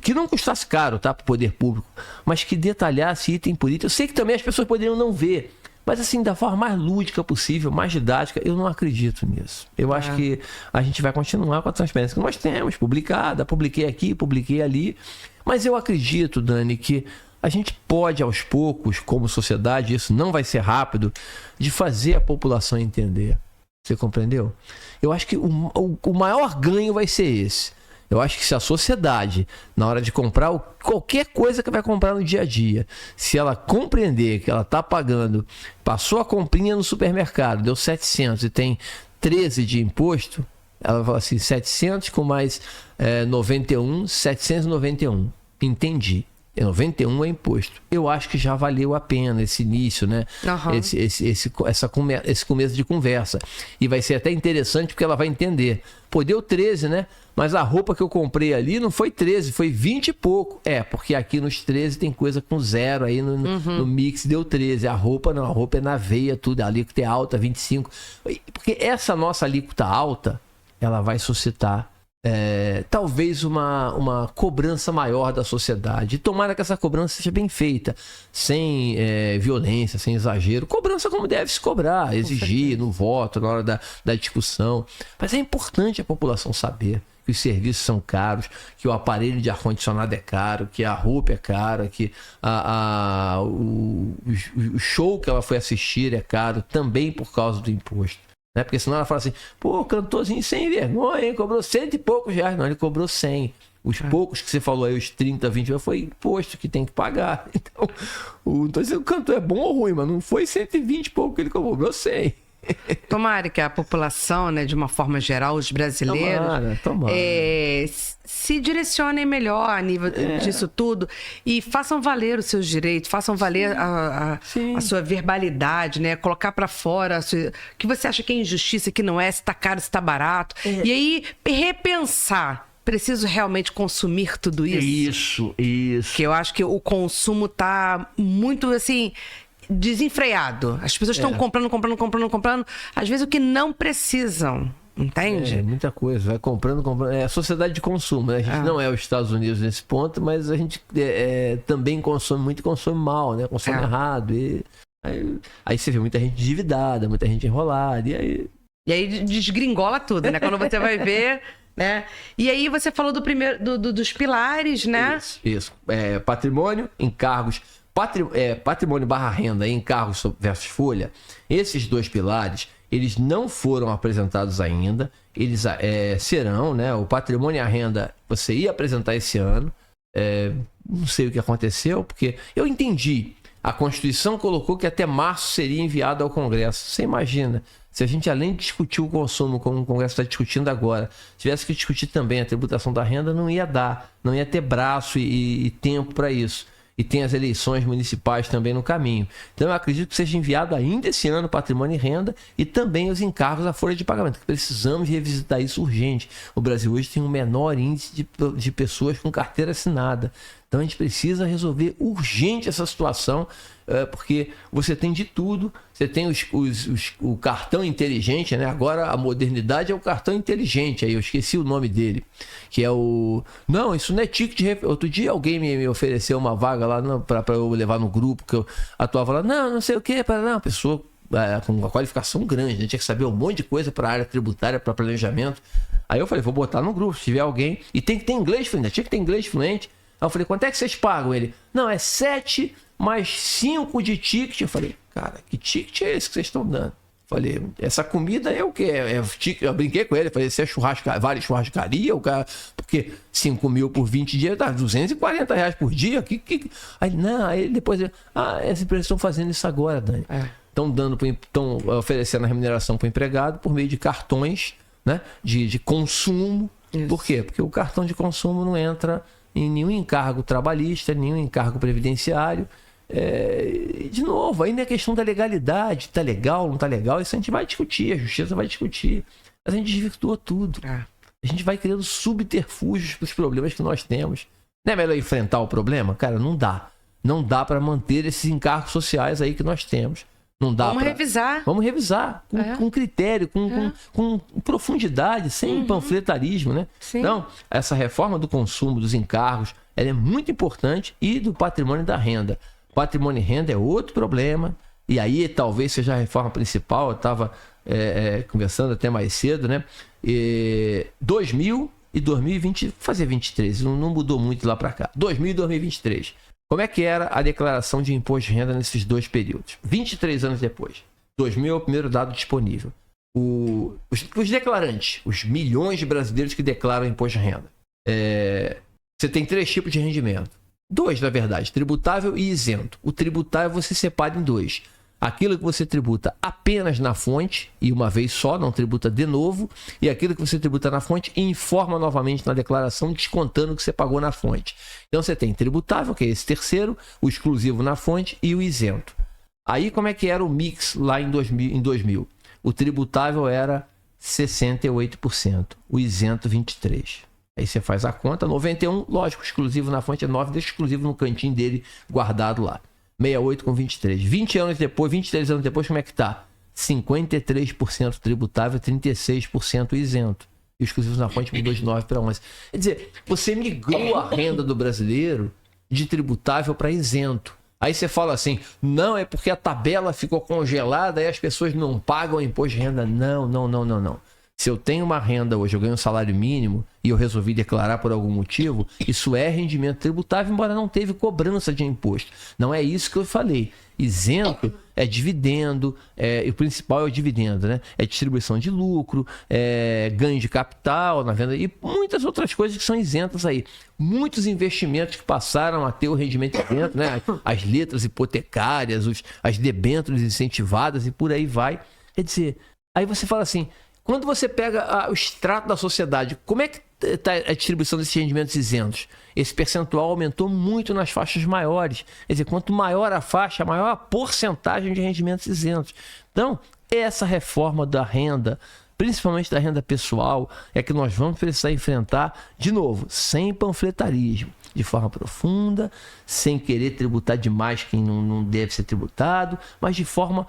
que não custasse caro, tá, para o poder público, mas que detalhasse item por item. Eu sei que também as pessoas poderiam não ver, mas assim, da forma mais lúdica possível, mais didática. Eu não acredito nisso. Eu acho que a gente vai continuar com a transparência que nós temos, publicada, publiquei aqui, publiquei ali, mas eu acredito, Dani, que a gente pode, aos poucos, como sociedade, isso não vai ser rápido, de fazer a população entender. Você compreendeu? Eu acho que o maior ganho vai ser esse. Eu acho que se a sociedade, na hora de comprar qualquer coisa que vai comprar no dia a dia, se ela compreender que ela está pagando, passou a comprinha no supermercado, deu 700 e tem 13 de imposto, ela fala assim, 700 com mais 91, 791. Entendi. 91 é imposto. Eu acho que já valeu a pena esse início, né? Esse começo de conversa. E vai ser até interessante porque ela vai entender. Pô, deu 13, né? Mas a roupa que eu comprei ali não foi 13, foi 20 e pouco. Porque aqui nos 13 tem coisa com zero, aí no mix deu 13. A roupa não, a roupa é na veia, tudo. A alíquota é alta, 25. Porque essa nossa alíquota alta, ela vai suscitar talvez uma cobrança maior da sociedade. E tomara que essa cobrança seja bem feita, sem violência, sem exagero. Cobrança como deve se cobrar, exigir no voto, na hora da discussão. Mas é importante a população saber que os serviços são caros, que o aparelho de ar-condicionado é caro, que a roupa é cara, que o show que ela foi assistir é caro também por causa do imposto. Porque senão ela fala assim, cantorzinho sem vergonha, hein? Cobrou 100 e poucos reais. Não, ele cobrou 100. Os poucos que você falou aí, os 30, 20, foi imposto que tem que pagar. Então, não tô dizendo que o cantor é bom ou ruim, mas não foi 120 e pouco que ele cobrou 100. Tomara que a população, né, de uma forma geral, os brasileiros, Tomara. Se direcionem melhor a nível disso tudo e façam valer os seus direitos, façam valer a sua verbalidade, né? Colocar para fora o que você acha que é injustiça, que não é, se tá caro, se tá barato. E aí, repensar. Preciso realmente consumir tudo isso? Isso. Que eu acho que o consumo tá muito, assim, desenfreado. As pessoas estão comprando. Às vezes o que não precisam. Entende? Muita coisa. Vai comprando. É a sociedade de consumo, né? A gente não é os Estados Unidos nesse ponto, mas a gente também consome muito e consome mal, né? Consome errado. E aí você vê muita gente endividada, muita gente enrolada. E aí desgringola tudo, né? Quando você vai ver, né? E aí você falou dos pilares, né? Isso. Patrimônio, encargos. Patrimônio / renda, encargos versus folha. Esses 2 pilares, eles não foram apresentados ainda, eles serão, né? O patrimônio e a renda você ia apresentar esse ano, não sei o que aconteceu, porque eu entendi, a Constituição colocou que até março seria enviado ao Congresso. Você imagina, se a gente além de discutir o consumo, como o Congresso está discutindo agora, tivesse que discutir também a tributação da renda, não ia dar, não ia ter braço e tempo para isso. E tem as eleições municipais também no caminho. Então eu acredito que seja enviado ainda esse ano patrimônio e renda e também os encargos à folha de pagamento. Precisamos revisitar isso urgente. O Brasil hoje tem um menor índice de pessoas com carteira assinada. Então a gente precisa resolver urgente essa situação, porque você tem de tudo. Você tem o cartão inteligente, né? Agora a modernidade é o cartão inteligente. Aí eu esqueci o nome dele, que é o... Não, isso não é ticket. Outro dia alguém me ofereceu uma vaga lá para eu levar no grupo que eu atuava lá. Não sei o que, uma pessoa com uma qualificação grande, né? Tinha que saber um monte de coisa para a área tributária, para planejamento. Aí eu falei, vou botar no grupo, se tiver alguém. E tem que ter inglês fluente, tinha que ter inglês fluente. Aí eu falei, quanto é que vocês pagam? Ele, não, é 7 mais 5 de ticket. Eu falei, cara, que ticket é esse que vocês estão dando? Eu falei, essa comida é o quê? Eu brinquei com ele, falei, você é vale churrascaria? O cara, porque 5 mil por 20 dias dá R$240 por dia? Aí, não, aí depois, essas empresas estão fazendo isso agora, Dani. Estão oferecendo a remuneração para o empregado por meio de cartões, né, de consumo. Isso. Por quê? Porque o cartão de consumo não entra em nenhum encargo trabalhista, nenhum encargo previdenciário. De novo, ainda é questão da legalidade, tá legal, não tá legal, isso a gente vai discutir, a justiça vai discutir. Mas a gente desvirtuou tudo. A gente vai criando subterfúgios para os problemas que nós temos. Não é melhor enfrentar o problema? Cara, não dá. Não dá para manter esses encargos sociais aí que nós temos. Não dá. Vamos revisar com critério, com profundidade, sem panfletarismo, né? Sim. Então, essa reforma do consumo, dos encargos, ela é muito importante, e do patrimônio e da renda. Patrimônio e renda é outro problema, e aí talvez seja a reforma principal. Eu estava conversando até mais cedo, né? 2000 e 2020, fazer 23, não mudou muito lá para cá. 2000 e 2023. Como é que era a declaração de imposto de renda nesses 2 períodos? 23 anos depois. 2000 é o primeiro dado disponível. Os declarantes, os milhões de brasileiros que declaram imposto de renda. Você tem 3 tipos de rendimento. 2, na verdade, tributável e isento. O tributável você separa em 2. Aquilo que você tributa apenas na fonte, e uma vez só, não tributa de novo, e aquilo que você tributa na fonte e informa novamente na declaração, descontando o que você pagou na fonte. Então você tem tributável, que é esse terceiro, o exclusivo na fonte e o isento. Aí como é que era o mix lá em 2000? O tributável era 68%, o isento 23%. Aí você faz a conta, 91%, lógico, exclusivo na fonte é 9%, deixa exclusivo no cantinho dele guardado lá. 68 com 23. 20 anos depois, 23 anos depois, como é que tá? 53% tributável, 36% isento. E o exclusivo na fonte mudou de 9 para 11. Quer dizer, você migrou a renda do brasileiro de tributável para isento. Aí você fala assim, não, é porque a tabela ficou congelada e as pessoas não pagam imposto de renda. Não. Se eu tenho uma renda hoje, eu ganho um salário mínimo e eu resolvi declarar por algum motivo, isso é rendimento tributável, embora não teve cobrança de imposto. Não é isso que eu falei. Isento é dividendo, e o principal é o dividendo, né? É distribuição de lucro, ganho de capital na venda e muitas outras coisas que são isentas aí. Muitos investimentos que passaram a ter o rendimento isento, né? As letras hipotecárias, as debêntures incentivadas e por aí vai. Quer dizer, aí você fala assim, quando você pega o extrato da sociedade, como é que está a distribuição desses rendimentos isentos? Esse percentual aumentou muito nas faixas maiores. Quer dizer, quanto maior a faixa, maior a porcentagem de rendimentos isentos. Então, essa reforma da renda, principalmente da renda pessoal, é que nós vamos precisar enfrentar, de novo, sem panfletarismo, de forma profunda, sem querer tributar demais quem não deve ser tributado, mas de forma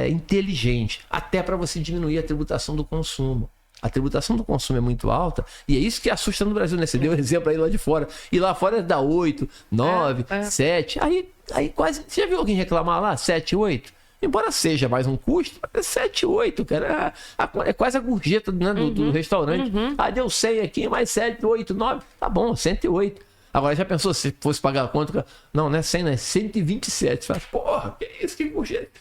inteligente, até para você diminuir a tributação do consumo. A tributação do consumo é muito alta e é isso que assusta no Brasil, né? Você deu um exemplo aí lá de fora. E lá fora dá 8, 9, 7. Aí quase... Você já viu alguém reclamar lá? 7, 8? Embora seja mais um custo, é 7, 8, cara. É quase a gorjeta, né, do restaurante. Deu 100 aqui, mais 7, 8, 9. Tá bom, 108. Agora, já pensou se fosse pagar a conta? Não é 100, não é 127. Você fala, porra, que isso? Que gorjeta?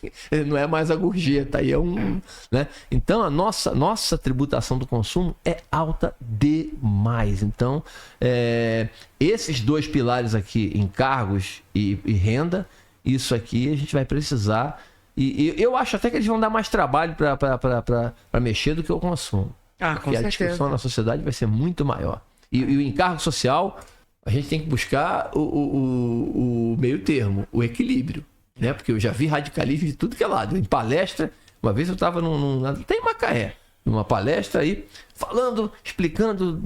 Não é mais a gorjeta, aí é um... Né? Então, a nossa tributação do consumo é alta demais. Então, esses dois pilares aqui, encargos e renda, isso aqui a gente vai precisar. E eu acho até que eles vão dar mais trabalho para mexer do que o consumo. Porque a discussão na sociedade vai ser muito maior. E o encargo social... A gente tem que buscar o meio termo, o equilíbrio, né? Porque eu já vi radicalismo de tudo que é lado. Em palestra, uma vez eu estava tem Macaé, numa palestra aí, explicando,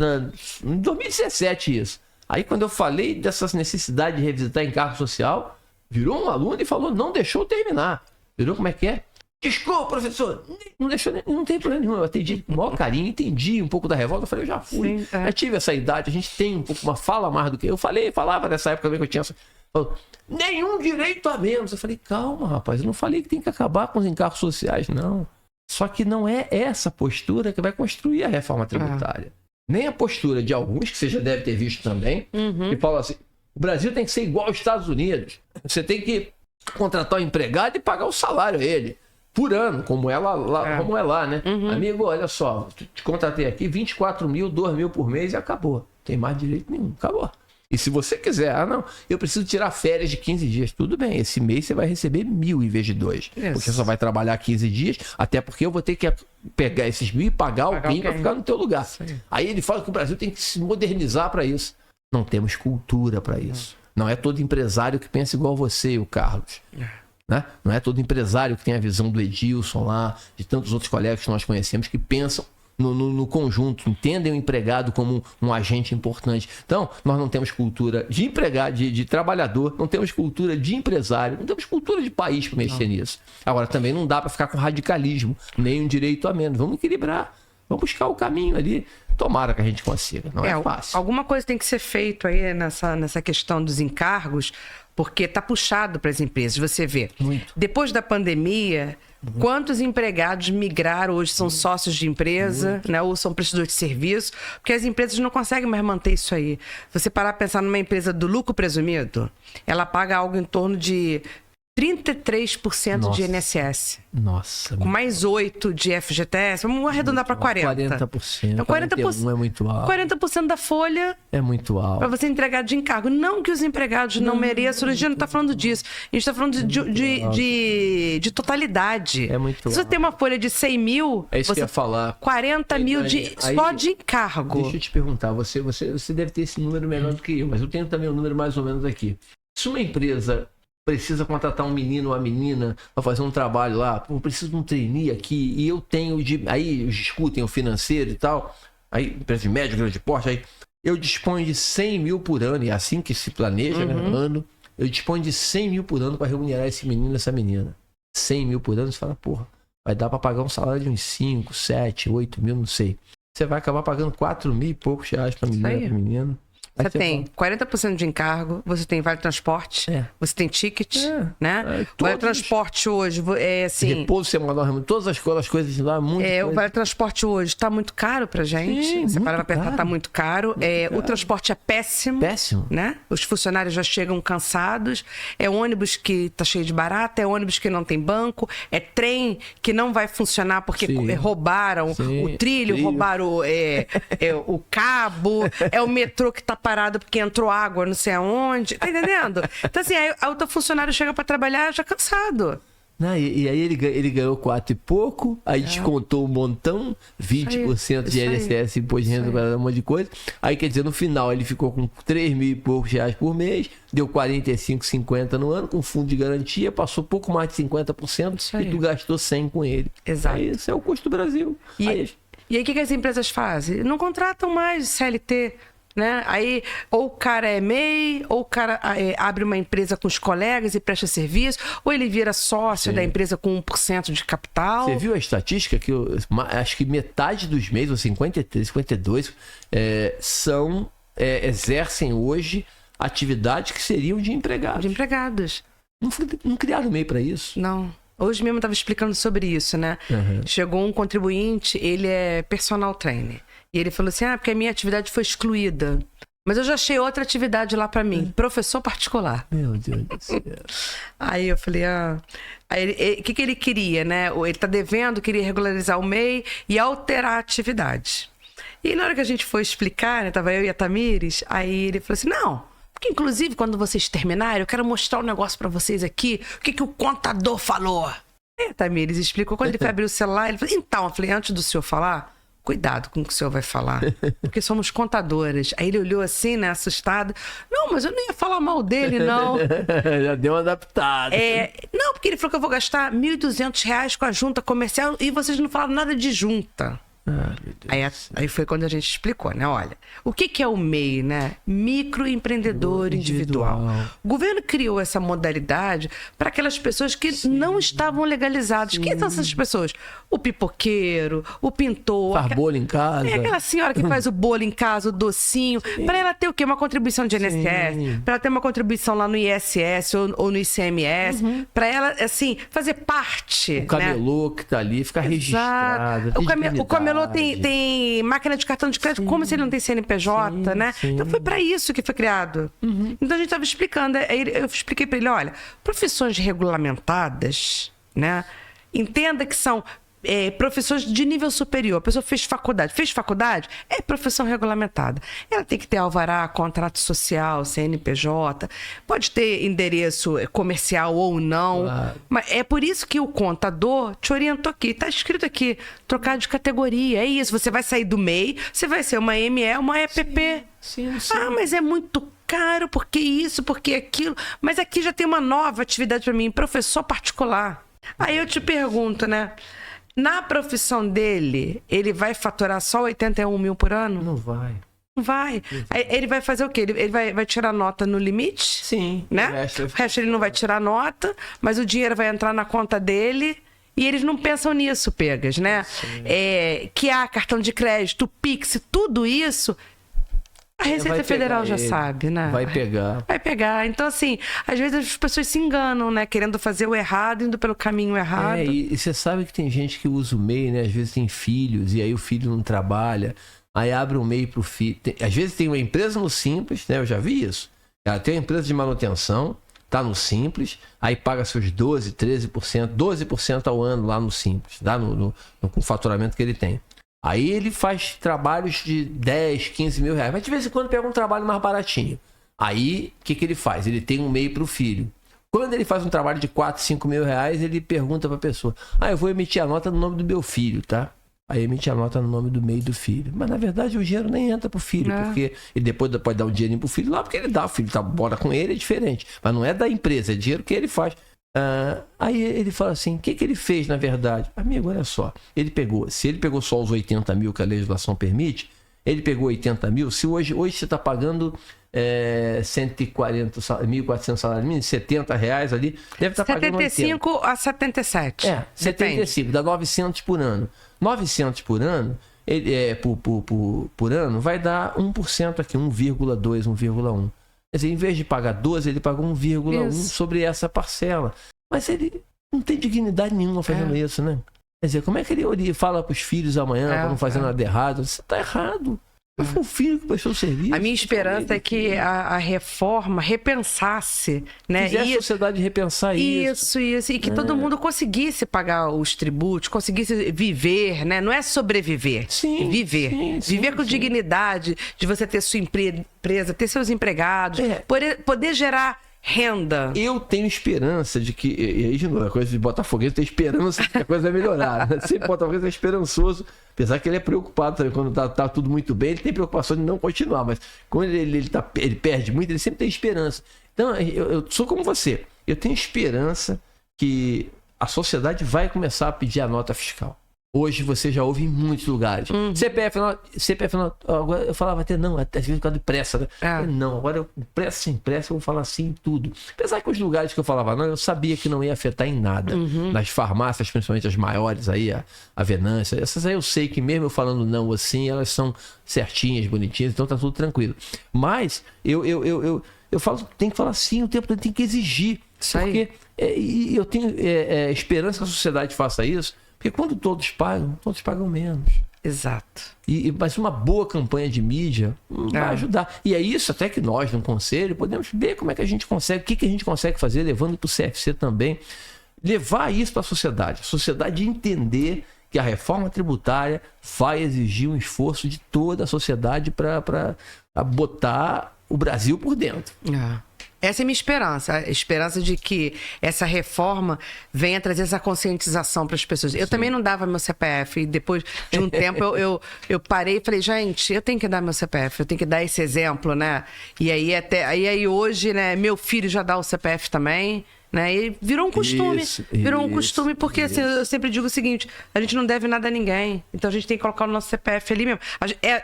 em 2017 isso. Aí quando eu falei dessas necessidades de revisitar encargo social, virou um aluno e falou, não deixou eu terminar. Virou como é que é? Desculpa, professor, não deixou, não tem problema nenhum. Eu atendi com o maior carinho, entendi um pouco da revolta. Eu falei, eu já fui, sim, já tive essa idade, a gente tem um pouco, uma fala mais do que eu. Falava nessa época que eu tinha. Falou, nenhum direito a menos. Eu falei, calma, rapaz, eu não falei que tem que acabar com os encargos sociais, não. Só que não é essa postura que vai construir a reforma tributária. Nem a postura de alguns, que você já deve ter visto também, que falam assim: o Brasil tem que ser igual aos Estados Unidos. Você tem que contratar um empregado e pagar o salário a ele. Por ano, como é lá, né? Amigo, olha só, te contratei aqui, 24 mil, 2 mil por mês e acabou. Não tem mais direito nenhum, acabou. E se você quiser, eu preciso tirar férias de 15 dias. Tudo bem, esse mês você vai receber 1.000 em vez de 2. Porque você só vai trabalhar 15 dias, até porque eu vou ter que pegar esses 1.000 e pagar alguém para ficar no teu lugar. Sim. Aí ele fala que o Brasil tem que se modernizar para isso. Não temos cultura para isso. Não é todo empresário que pensa igual você, o Carlos. Né? Não é todo empresário que tem a visão do Edilson lá, de tantos outros colegas que nós conhecemos que pensam no conjunto, entendem o empregado como um agente importante. Então, nós não temos cultura de empregado, de trabalhador, não temos cultura de empresário, não temos cultura de país para mexer nisso. Agora, também não dá para ficar com radicalismo, nem um direito a menos. Vamos equilibrar, vamos buscar o caminho ali. Tomara que a gente consiga, não é fácil. Alguma coisa tem que ser feito aí nessa questão dos encargos, porque está puxado para as empresas. Você vê, depois da pandemia, quantos empregados migraram hoje, são sócios de empresa, né, ou são prestadores de serviço, porque as empresas não conseguem mais manter isso aí. Você parar para pensar numa empresa do lucro presumido, ela paga algo em torno de 33% de INSS. Nossa. Com mais 8% de FGTS. Vamos arredondar para 40%. 40%. Então, 40% é muito alto. 40% da folha é muito alto. Para você entregar de encargo. Não que os empregados não mereçam. A gente não está falando disso. A gente está falando de totalidade. É muito alto. Se você tem uma folha de 100 mil... É isso que eu ia falar. 40 mil só de encargo. Deixa eu te perguntar. Você deve ter esse número melhor do que eu. Mas eu tenho também um número mais ou menos aqui. Se uma empresa precisa contratar um menino ou uma menina para fazer um trabalho lá, eu preciso de um trainee aqui, e eu tenho aí discutem o financeiro e tal, aí empresa de médio, grande porte, aí eu disponho de 100 mil por ano, e é assim que se planeja, né, ano, eu disponho de 100 mil por ano para remunerar esse menino e essa menina. 100 mil por ano, você fala, porra, vai dar para pagar um salário de uns 5, 7, 8 mil, não sei. Você vai acabar pagando 4 mil e poucos reais para menina e menino. Você tem 40% de encargo, você tem vale transporte, você tem ticket, né? O vale transporte hoje é assim... Repouso semanal, todas as coisas lá, muito o vale transporte hoje está muito caro pra gente. Sim, você para pra pensar, tá muito caro. O transporte é péssimo. Péssimo. Né? Os funcionários já chegam cansados. É ônibus que tá cheio de barata, é ônibus que não tem banco, é trem que não vai funcionar porque roubaram o trilho, roubaram o cabo, é o metrô que tá parado porque entrou água não sei aonde, tá entendendo? Então assim, aí o teu funcionário chega para trabalhar já cansado. Né? E aí ele ganhou 4 e pouco, aí descontou um montão, 20% de INSS, imposto de renda, um monte de coisa. Aí, quer dizer, no final ele ficou com 3 mil e poucos reais por mês, deu 45, 50 no ano, com fundo de garantia, passou pouco mais de 50% e tu gastou 100 com ele. Exato. Aí, esse é o custo do Brasil. E aí o que as empresas fazem? Não contratam mais CLT. Né? Aí, ou o cara é MEI, ou o cara abre uma empresa com os colegas e presta serviço, ou ele vira sócio da empresa com 1% de capital. Você viu a estatística que acho que metade dos MEIs, ou 53, 52, exercem hoje atividades que seriam de empregados. De empregados. Não criaram MEI para isso? Não. Hoje mesmo eu estava explicando sobre isso, né? Chegou um contribuinte, ele é personal trainer. E ele falou assim, porque a minha atividade foi excluída. Mas eu já achei outra atividade lá para mim, professor particular. Meu Deus do céu. Aí eu falei, Aí o que ele queria, né? Ele tá devendo, queria regularizar o MEI e alterar a atividade. E na hora que a gente foi explicar, né? Tava eu e a Tamires, aí ele falou assim, não, porque inclusive quando vocês terminarem, eu quero mostrar um negócio para vocês aqui, o que o contador falou. Aí a Tamires explicou, quando ele foi abrir o celular, ele falou, então, eu falei, antes do senhor falar, cuidado com o que o senhor vai falar, porque somos contadoras. Aí ele olhou assim, né, assustado. Não, mas eu nem ia falar mal dele, não. Já deu uma adaptada. Não, porque ele falou que eu vou gastar R$1.200 com a junta comercial e vocês não falaram nada de junta. Aí foi quando a gente explicou, né? Olha, o que é o MEI, né? Microempreendedor individual. O governo criou essa modalidade para aquelas pessoas que não estavam legalizadas. Quem são essas pessoas? O pipoqueiro, o pintor. Faz bolo em casa. Aquela senhora que faz o bolo em casa, o docinho. Para ela ter o quê? Uma contribuição de INSS, para ela ter uma contribuição lá no ISS ou no ICMS, para ela, assim, fazer parte. O camelô, né? Que tá ali, fica registrado. O camelô tem máquina de cartão de crédito, como se ele não tem CNPJ, né? Então foi para isso que foi criado. Então a gente estava explicando, eu expliquei para ele, olha, profissões regulamentadas, né? Entenda que são profissões de nível superior. A pessoa fez faculdade. É profissão regulamentada. Ela tem que ter alvará, contrato social, CNPJ, pode ter endereço comercial ou não. Claro. Mas é por isso que o contador te orientou aqui. Está escrito aqui, trocar de categoria. É isso. Você vai sair do MEI, você vai ser uma ME, uma EPP. Sim. Mas é muito caro, porque isso, porque aquilo. Mas aqui já tem uma nova atividade para mim, professor particular. Aí eu te pergunto, né? Na profissão dele, ele vai faturar só 81 mil por ano? Não vai. Não vai. Aí ele vai fazer o quê? Ele vai tirar nota no limite? Sim. Né? O resto ele não vai tirar nota, mas o dinheiro vai entrar na conta dele e eles não pensam nisso, Pegas, né? Que há cartão de crédito, Pix, tudo isso... A Receita Federal já sabe, né? Vai pegar. Vai pegar. Então, assim, às vezes as pessoas se enganam, né? Querendo fazer o errado, indo pelo caminho errado. E você sabe que tem gente que usa o MEI, né? Às vezes tem filhos, e aí o filho não trabalha. Aí abre um MEI pro filho. Às vezes tem uma empresa no Simples, né? Eu já vi isso. Ela tem uma empresa de manutenção, tá no Simples, aí paga seus 12%, 13%, 12% ao ano lá no Simples, tá? No faturamento que ele tem. Aí ele faz trabalhos de 10, 15 mil reais. Mas de vez em quando pega um trabalho mais baratinho. Aí, o que ele faz? Ele tem um MEI para o filho. Quando ele faz um trabalho de 4, 5 mil reais, ele pergunta para a pessoa, eu vou emitir a nota no nome do meu filho, tá? Aí emite a nota no nome do MEI do filho. Mas, na verdade, o dinheiro nem entra pro filho, porque ele depois pode dar um dinheirinho pro filho lá, porque ele dá, o filho tá bora com ele, é diferente. Mas não é da empresa, é dinheiro que ele faz. Aí ele fala assim, o que ele fez na verdade? Amigo, olha só, se ele pegou só os 80 mil que a legislação permite, ele pegou 80 mil, se hoje você está pagando 140, 1.400 salários mínimos, 70 reais ali, deve estar pagando 75 a 77. 75, dá 900 por ano. 900 por ano, por ano, vai dar 1% aqui, 1,2, 1,1. Quer dizer, em vez de pagar 12, ele pagou 1,1 sobre essa parcela. Mas ele não tem dignidade nenhuma fazendo isso, né? Quer dizer, como é que ele fala para os filhos amanhã para não fazer nada errado? Você está errado. Foi o filho que prestou o serviço. A minha esperança é que a reforma repensasse, né? Fizesse a sociedade repensar isso. Isso. E que todo mundo conseguisse pagar os tributos, conseguisse viver, né? Não é sobreviver. Viver. Viver com dignidade, de você ter sua empresa, ter seus empregados, poder gerar renda. Eu tenho esperança de que, e aí de novo, a coisa de botafoguense tem esperança que a coisa vai melhorar, né? Sempre botafoguense é esperançoso, apesar que ele é preocupado também, quando tá tudo muito bem, ele tem preocupação de não continuar, mas quando ele perde muito, ele sempre tem esperança. Então, eu sou como você, eu tenho esperança que a sociedade vai começar a pedir a nota fiscal. Hoje você já ouve em muitos lugares. CPF, agora eu falava até não, até por causa de pressa, né? Não, agora pressa sem pressa eu vou falar assim em tudo. Apesar que os lugares que eu falava não, eu sabia que não ia afetar em nada. Nas farmácias, principalmente as maiores aí, a Venância, essas aí eu sei que mesmo eu falando não assim, elas são certinhas, bonitinhas, então tá tudo tranquilo. Mas eu falo, tem que falar sim o tempo todo, tem que exigir. Isso aí. Porque eu tenho esperança que a sociedade faça isso. Porque quando todos pagam menos. Exato. Mas uma boa campanha de mídia vai ajudar. E é isso até que nós, no Conselho, podemos ver como é que a gente consegue, o que a gente consegue fazer, levando para o CFC também. Levar isso para a sociedade entender que a reforma tributária vai exigir um esforço de toda a sociedade para botar o Brasil por dentro. Essa é a minha esperança. A esperança de que essa reforma venha trazer essa conscientização para as pessoas. Eu também não dava meu CPF. E depois de um tempo eu parei e falei, gente, eu tenho que dar meu CPF. Eu tenho que dar esse exemplo, né? E aí hoje, né, meu filho já dá o CPF também. Né? E virou um costume. Virou um costume porque assim, eu sempre digo o seguinte, a gente não deve nada a ninguém. Então a gente tem que colocar o nosso CPF ali mesmo.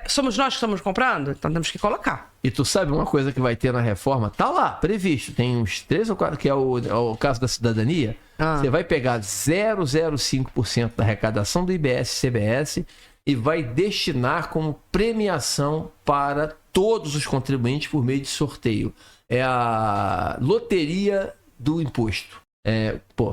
Somos nós que estamos comprando? Então temos que colocar. E tu sabe uma coisa que vai ter na reforma? Tá lá, previsto. Tem uns 3 ou 4, que é o caso da cidadania. Você vai pegar 0,05% da arrecadação do IBS e CBS e vai destinar como premiação para todos os contribuintes por meio de sorteio. É a loteria do imposto.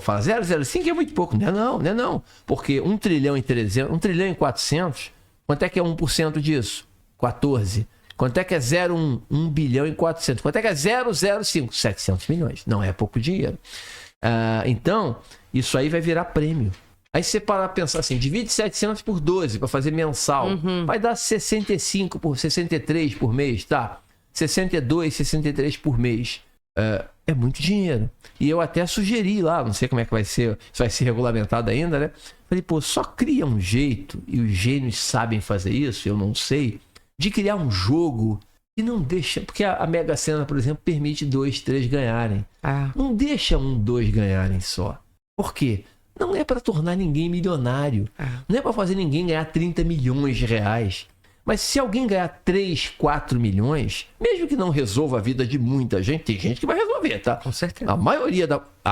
Fala 0,05 é muito pouco. Não é não. Porque 1 trilhão e 300, 1 trilhão e 400, quanto é que é 1% disso? 14. Quanto é que é 0,1? 1 bilhão e 400. Quanto é que é 0,05? 700 milhões. Não é pouco dinheiro. Então, isso aí vai virar prêmio. Aí você para pensar assim, divide 700 por 12 para fazer mensal. Vai dar 63 por mês, tá? 62, 63 por mês. É muito dinheiro. E eu até sugeri lá, não sei como é que vai ser, se vai ser regulamentado ainda, né? Falei, só cria um jeito, e os gênios sabem fazer isso, eu não sei, de criar um jogo que não deixa... Porque a Mega Sena, por exemplo, permite 2, 3 ganharem. Não deixa 1, 2 ganharem só. Por quê? Não é para tornar ninguém milionário. Não é para fazer ninguém ganhar 30 milhões de reais. Mas se alguém ganhar 3, 4 milhões, mesmo que não resolva a vida de muita gente, tem gente que vai resolver, tá? Com certeza. A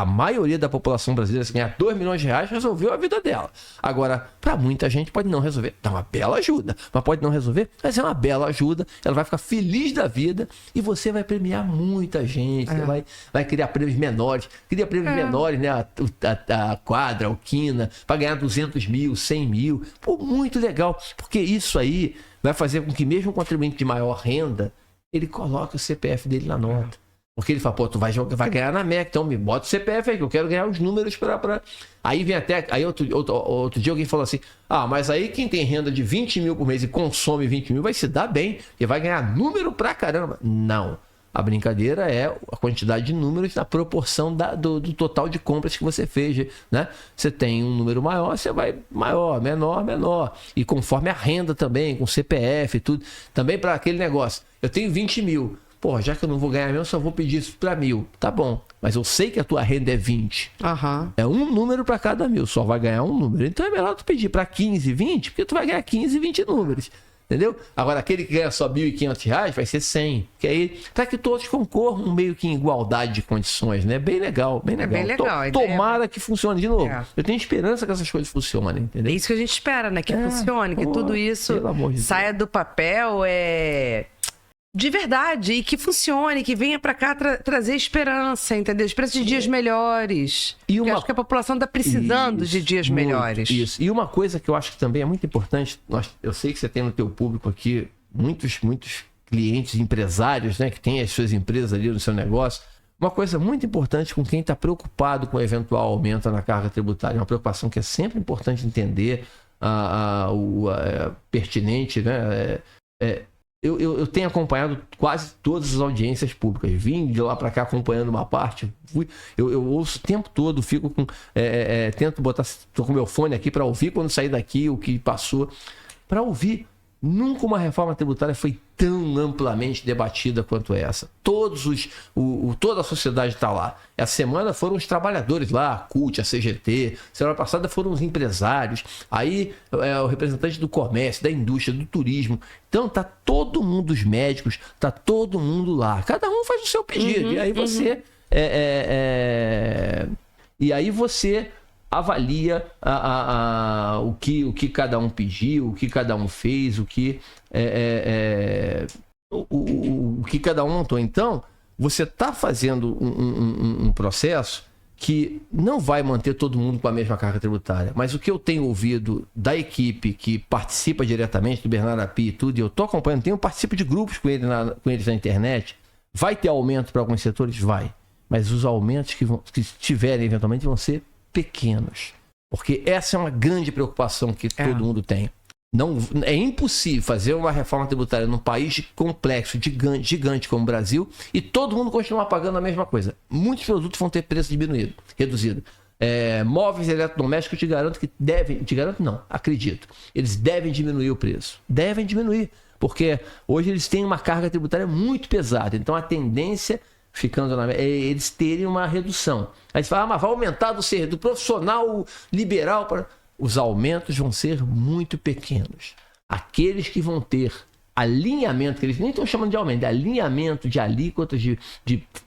maioria da população brasileira, se ganhar 2 milhões de reais, resolveu a vida dela. Agora, para muita gente pode não resolver. Dá uma bela ajuda, mas pode não resolver, mas é uma bela ajuda. Ela vai ficar feliz da vida e você vai premiar muita gente. Você vai criar prêmios menores. Cria prêmios menores, né? A quadra, a quina, para ganhar 200 mil, 100 mil. Muito legal, porque isso aí vai fazer com que mesmo o contribuinte de maior renda, ele coloque o CPF dele na nota. Porque ele fala, tu vai ganhar na MEC, então me bota o CPF aí, que eu quero ganhar os números para... Aí vem até... Aí outro dia alguém falou assim, mas aí quem tem renda de 20 mil por mês e consome 20 mil vai se dar bem, e vai ganhar número pra caramba. Não. A brincadeira é a quantidade de números na proporção do total de compras que você fez, né? Você tem um número maior, você vai maior, menor. E conforme a renda também, com CPF e tudo. Também para aquele negócio. Eu tenho 20 mil. Já que eu não vou ganhar mesmo, só vou pedir isso para 1.000. Tá bom, mas eu sei que a tua renda é 20. É um número para cada 1.000, só vai ganhar um número. Então é melhor tu pedir para 15, 20, porque tu vai ganhar 15, 20 números. Entendeu? Agora, aquele que ganha só R$1.500 vai ser 100. Que aí, para que todos concorram meio que em igualdade de condições, né? Bem legal, bem legal. Bem legal. Tomara que funcione de novo. Eu tenho esperança que essas coisas funcionem, entendeu? É isso que a gente espera, né? Que funcione, que tudo isso saia do papel de verdade, e que funcione, que venha para cá trazer esperança, entendeu? Esperança de dias melhores. Eu acho que a população está precisando de dias melhores. Isso. E uma coisa que eu acho que também é muito importante, eu sei que você tem no teu público aqui muitos clientes, empresários, né, que têm as suas empresas ali no seu negócio. Uma coisa muito importante com quem está preocupado com o eventual aumento na carga tributária, uma preocupação que é sempre importante entender, pertinente, né? Eu tenho acompanhado quase todas as audiências públicas. Vim de lá para cá acompanhando uma parte. Eu ouço o tempo todo, fico com. Tento botar. Estou com meu fone aqui para ouvir quando sair daqui o que passou. Para ouvir. Nunca uma reforma tributária foi tão amplamente debatida quanto essa. Toda a sociedade está lá. Essa semana foram os trabalhadores lá, a CUT, a CGT. Semana passada foram os empresários. Aí o representante do comércio, da indústria, do turismo. Então tá todo mundo, os médicos, tá todo mundo lá. Cada um faz o seu pedido. E aí você... E aí você... avalia o que cada um pediu, o que cada um fez, o que cada um montou. Então, você está fazendo um processo que não vai manter todo mundo com a mesma carga tributária. Mas o que eu tenho ouvido da equipe que participa diretamente, do Bernardo Api e tudo, e eu estou acompanhando, participo de grupos com eles na internet, vai ter aumento para alguns setores? Vai. Mas os aumentos que tiverem eventualmente vão ser pequenos, porque essa é uma grande preocupação que todo mundo tem. Não, é impossível fazer uma reforma tributária num país complexo, gigante como o Brasil, e todo mundo continuar pagando a mesma coisa. Muitos produtos vão ter preço reduzido. Móveis eletrodomésticos, eu te garanto que devem, acredito, eles devem diminuir o preço. Devem diminuir, porque hoje eles têm uma carga tributária muito pesada, então a tendência... eles terem uma redução. Aí você fala, mas vai aumentar do profissional liberal para... Os aumentos vão ser muito pequenos. Aqueles que vão ter alinhamento, que eles nem estão chamando de aumento, alinhamento de alíquotas de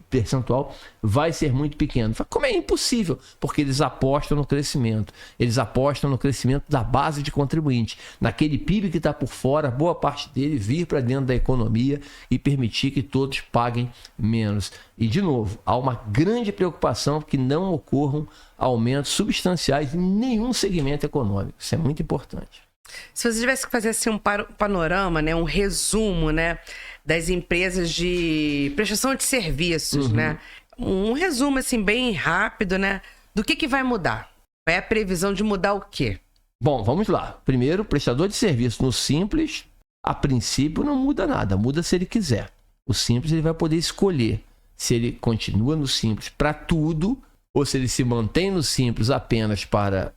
percentual, vai ser muito pequeno. Como é impossível? Porque eles apostam no crescimento. Eles apostam no crescimento da base de contribuinte. Naquele PIB que está por fora, boa parte dele vir para dentro da economia e permitir que todos paguem menos. E, de novo, há uma grande preocupação que não ocorram aumentos substanciais em nenhum segmento econômico. Isso é muito importante. Se você tivesse que fazer assim, um panorama, né, um resumo, né, das empresas de prestação de serviços, né, um resumo assim, bem rápido, né, do que vai mudar? Qual é a previsão de mudar o quê? Bom, vamos lá. Primeiro, prestador de serviço no Simples, a princípio não muda nada, muda se ele quiser. O Simples ele vai poder escolher se ele continua no Simples para tudo, ou se ele se mantém no Simples apenas para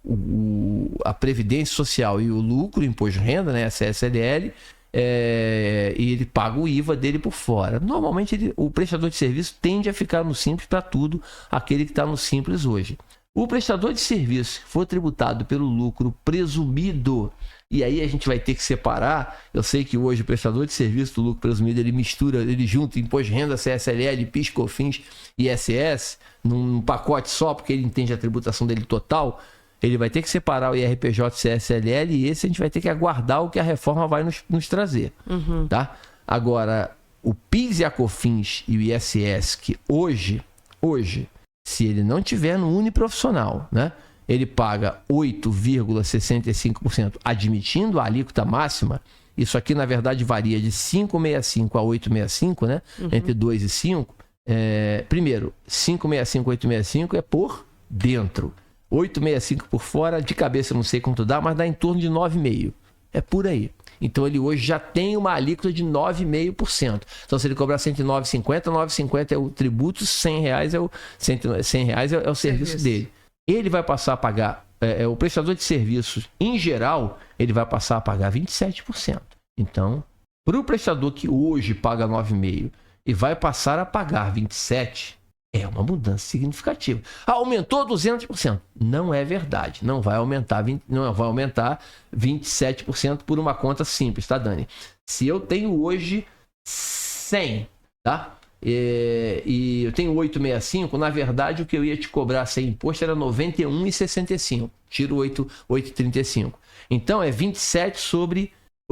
a Previdência Social e o lucro, o Imposto de Renda, né, a CSLL, e ele paga o IVA dele por fora. Normalmente, o prestador de serviço tende a ficar no Simples para tudo, aquele que está no Simples hoje. O prestador de serviço que for tributado pelo lucro presumido, e aí a gente vai ter que separar. Eu sei que hoje o prestador de serviço do lucro presumido, ele mistura, ele junta imposto de renda, CSLL, PIS, COFINS e ISS num pacote só, porque ele entende a tributação dele total. Ele vai ter que separar o IRPJ e CSLL, e esse a gente vai ter que aguardar o que a reforma vai nos trazer. Tá? Agora, o PIS e a COFINS e o ISS, que hoje, se ele não tiver no uniprofissional, né, ele paga 8,65%, admitindo a alíquota máxima. Isso aqui, na verdade, varia de 5,65 a 8,65, né? Entre 2 e 5. Primeiro, 5,65, 8,65 é por dentro. 8,65 por fora, de cabeça eu não sei quanto dá, mas dá em torno de 9,5%. É por aí. Então, ele hoje já tem uma alíquota de 9,5%. Então, se ele cobrar 109,50, 9,50 é o tributo, R$100 é o, R$100 é o serviço dele. Ele vai passar a pagar, o prestador de serviços, em geral, ele vai passar a pagar 27%. Então, para o prestador que hoje paga 9,5% e vai passar a pagar 27%, é uma mudança significativa. Aumentou 200%. Não é verdade. Não vai aumentar 27% por uma conta simples, tá, Dani? Se eu tenho hoje 100, tá? E eu tenho 8,65, na verdade o que eu ia te cobrar sem imposto era 91,65. Tiro 8,35. Então é 27 sobre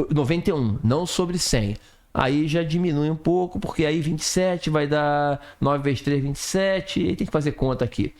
91, não sobre 100. Aí já diminui um pouco, porque aí 27 vai dar 9 vezes 3, 27. E tem que fazer conta aqui.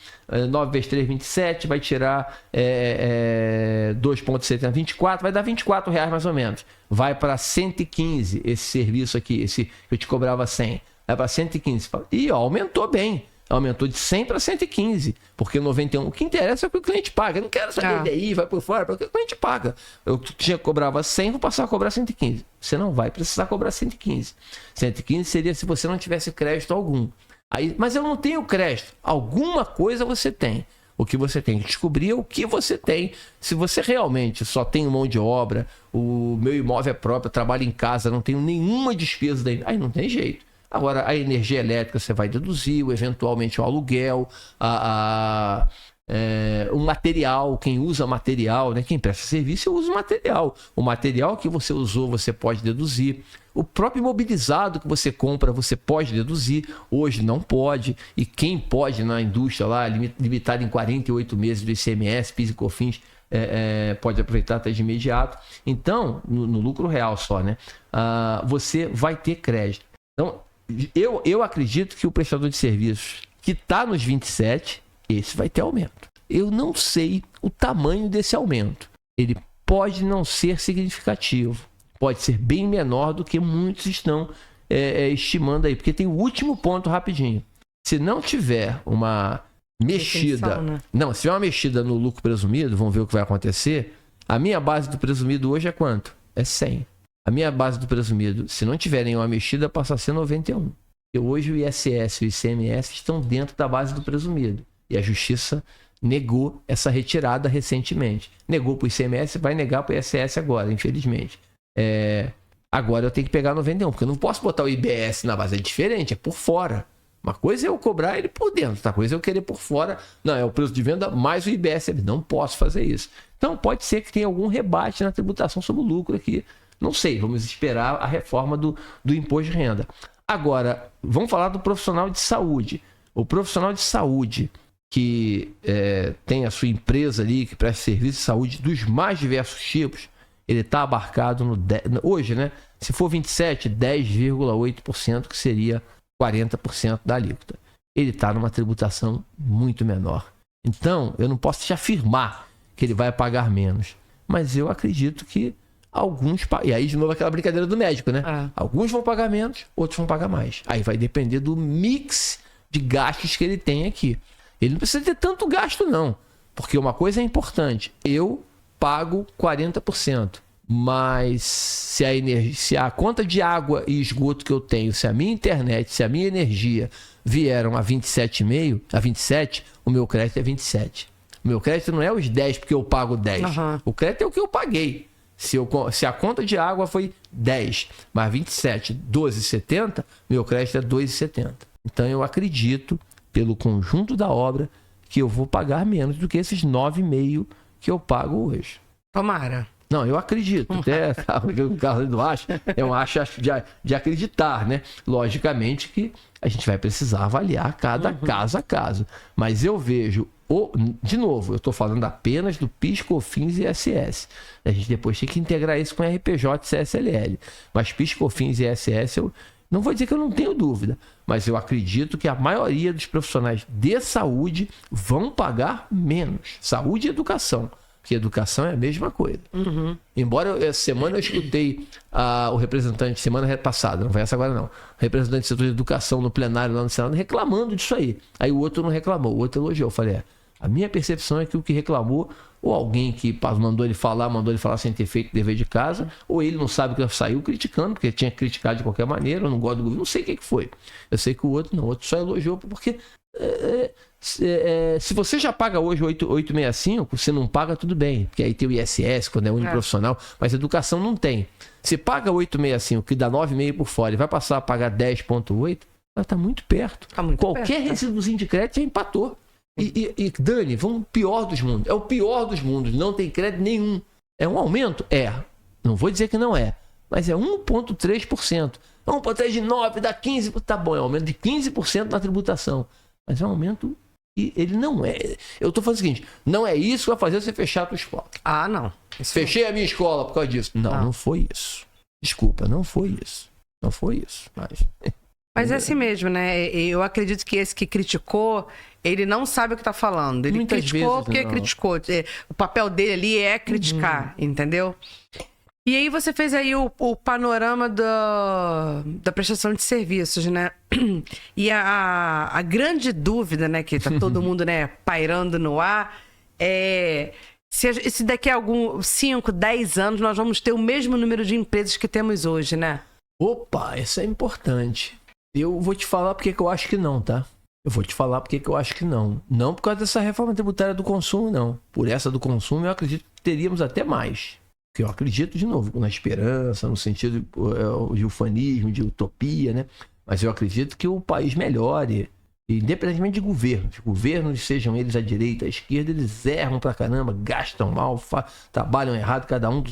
9 vezes 3, 27, vai tirar 2,70, 24, vai dar R$24 mais ou menos. Vai para 115 esse serviço aqui, esse que eu te cobrava 100. Vai para 115. E aumentou bem. aumentou de 100 para 115, porque 91, o que interessa é o que o cliente paga. Eu não quero saber daí, vai por fora, porque o cliente paga. Eu cobrava 100, vou passar a cobrar 115. Você não vai precisar cobrar 115. 115 seria se você não tivesse crédito algum. Aí, mas eu não tenho crédito. Alguma coisa você tem. O que você tem que descobrir é o que você tem. Se você realmente só tem mão de obra, o meu imóvel é próprio, eu trabalho em casa, não tenho nenhuma despesa daí, aí não tem jeito. Agora, a energia elétrica você vai deduzir, eventualmente o aluguel, o material, quem usa material, né? Quem presta serviço, usa o material. O material que você usou, você pode deduzir. O próprio imobilizado que você compra, você pode deduzir. Hoje não pode. E quem pode na indústria lá, limitado em 48 meses do ICMS, PIS e COFINS, pode aproveitar até de imediato. Então, no lucro real só, né? Você vai ter crédito. Então, eu acredito que o prestador de serviços que está nos 27, esse vai ter aumento. Eu não sei o tamanho desse aumento. Ele pode não ser significativo. Pode ser bem menor do que muitos estão estimando aí. Porque tem o último ponto rapidinho. Se não tiver uma mexida... Retenção, né? Não, se tiver uma mexida no lucro presumido, vamos ver o que vai acontecer. A minha base do presumido hoje é quanto? É 100. A minha base do presumido, se não tiver nenhuma mexida, passa a ser 91. E hoje o ISS e o ICMS estão dentro da base do presumido. E a Justiça negou essa retirada recentemente. Negou para o ICMS, vai negar para o ISS agora, infelizmente. Agora eu tenho que pegar 91, porque eu não posso botar o IBS na base, é diferente, é por fora. Uma coisa é eu cobrar ele por dentro, outra coisa é eu querer por fora. Não, é o preço de venda mais o IBS. Não posso fazer isso. Então pode ser que tenha algum rebate na tributação sobre o lucro aqui. Não sei, vamos esperar a reforma do imposto de renda. Agora, vamos falar do profissional de saúde. O profissional de saúde que tem a sua empresa ali, que presta serviço de saúde dos mais diversos tipos, ele está abarcado hoje, né? Se for 27, 10,8%, que seria 40% da alíquota. Ele está numa tributação muito menor. Então, eu não posso te afirmar que ele vai pagar menos. Mas eu acredito que alguns... E aí, de novo, aquela brincadeira do médico, né? Alguns vão pagar menos, outros vão pagar mais. Aí vai depender do mix de gastos que ele tem aqui. Ele não precisa ter tanto gasto, não. Porque uma coisa é importante. Eu pago 40%. Mas se a conta de água e esgoto que eu tenho, se a minha internet, se a minha energia vieram a 27,5, a 27, o meu crédito é 27. O meu crédito não é os 10 porque eu pago 10. O crédito é o que eu paguei. Se a conta de água foi 10, mais 27, 12,70, meu crédito é 2,70. Então eu acredito, pelo conjunto da obra, que eu vou pagar menos do que esses 9,5 que eu pago hoje. Tomara. Não, eu acredito. Até o Carlos não acha, é um acho de acreditar, né? Logicamente que a gente vai precisar avaliar cada caso a caso. Mas eu vejo, de novo, eu estou falando apenas do PIS, COFINS e ISS. A gente depois tem que integrar isso com RPJ e CSLL. Mas PIS, COFINS e ISS, eu não vou dizer que eu não tenho dúvida, mas eu acredito que a maioria dos profissionais de saúde vão pagar menos. Saúde e educação. Porque educação é a mesma coisa. Embora essa semana eu escutei o representante, semana passada, não foi essa agora não, o representante do setor de educação no plenário lá no Senado reclamando disso aí. Aí o outro não reclamou, o outro elogiou. Eu falei, a minha percepção é que o que reclamou, ou alguém que mandou ele falar sem ter feito dever de casa, ou ele não sabe que saiu criticando, porque tinha criticado de qualquer maneira, eu não gosto do governo, não sei o que foi. Eu sei que o outro não, o outro só elogiou, porque... se você já paga hoje 865, você não paga, tudo bem, porque aí tem o ISS quando é uniprofissional, mas educação não tem. Você paga 865, que dá 9,5 por fora, e vai passar a pagar 10,8, ela está muito perto. Qualquer resíduozinho de crédito já empatou. E Dani, vamos pior dos mundos. É o pior dos mundos, não tem crédito nenhum. É um aumento? Não vou dizer que não é, mas é 1,3%. Vamos para 3 de 9, dá 15%. Tá bom, é um aumento de 15% na tributação. Mas é um aumento e ele não é... Eu estou falando o seguinte, não é isso que vai fazer você fechar a tua escola. Não. Fechei a minha escola por causa disso. Não foi isso. Desculpa, não foi isso. Não foi isso. Mas é assim mesmo, né? Eu acredito que esse que criticou, ele não sabe o que está falando. Ele Muitas criticou vezes, porque não. criticou. O papel dele ali é criticar, entendeu? E aí você fez aí o panorama da prestação de serviços, né? E a grande dúvida, né, que tá todo mundo, né, pairando no ar, é se daqui a 5, 10 anos nós vamos ter o mesmo número de empresas que temos hoje, né? Opa, isso é importante. Eu vou te falar porque que eu acho que não, tá? Eu vou te falar porque que eu acho que não. Não por causa dessa reforma tributária do consumo, não. Por essa do consumo, eu acredito que teríamos até mais. Porque eu acredito, de novo, na esperança, no sentido de ufanismo, de utopia, né? Mas eu acredito que o país melhore, independentemente de governos. Governos, sejam eles à direita, à esquerda, eles erram pra caramba, gastam mal, trabalham errado, cada um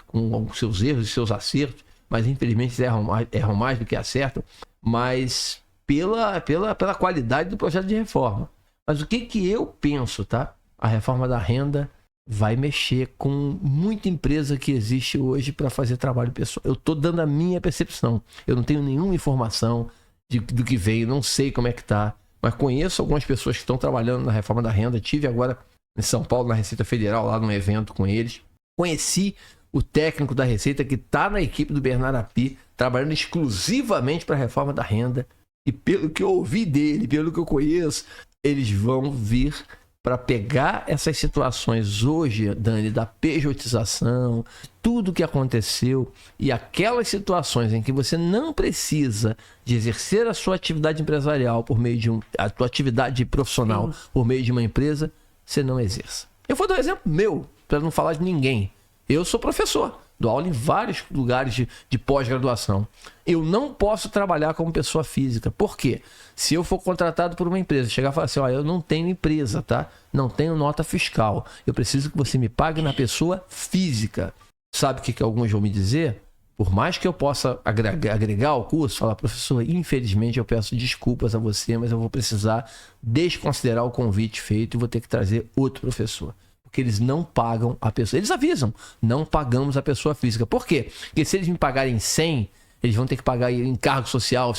com seus erros e seus acertos. Mas infelizmente erram mais do que acertam. Mas pela qualidade do projeto de reforma. Mas o que eu penso, tá? A reforma da renda vai mexer com muita empresa que existe hoje para fazer trabalho pessoal. Eu estou dando a minha percepção. Eu não tenho nenhuma informação do que veio, não sei como é que tá. Mas conheço algumas pessoas que estão trabalhando na reforma da renda. Tive agora em São Paulo, na Receita Federal, lá num evento com eles. Conheci o técnico da Receita que está na equipe do Bernardo Api, trabalhando exclusivamente para a reforma da renda. E pelo que eu ouvi dele, pelo que eu conheço, eles vão vir para pegar essas situações hoje, Dani, da pejotização, tudo que aconteceu e aquelas situações em que você não precisa de exercer a sua atividade empresarial por meio de a tua atividade profissional por meio de uma empresa, você não exerça. Eu vou dar um exemplo meu, para não falar de ninguém. Eu sou professor, dou aula em vários lugares de pós-graduação. Eu não posso trabalhar como pessoa física. Por quê? Se eu for contratado por uma empresa, chegar e falar assim, eu não tenho empresa, tá? Não tenho nota fiscal. Eu preciso que você me pague na pessoa física. Sabe o que alguns vão me dizer? Por mais que eu possa agregar ao curso, falar, professor, infelizmente eu peço desculpas a você, mas eu vou precisar desconsiderar o convite feito e vou ter que trazer outro professor. Porque eles não pagam a pessoa. Eles avisam, não pagamos a pessoa física. Por quê? Porque se eles me pagarem 100, eles vão ter que pagar encargo social.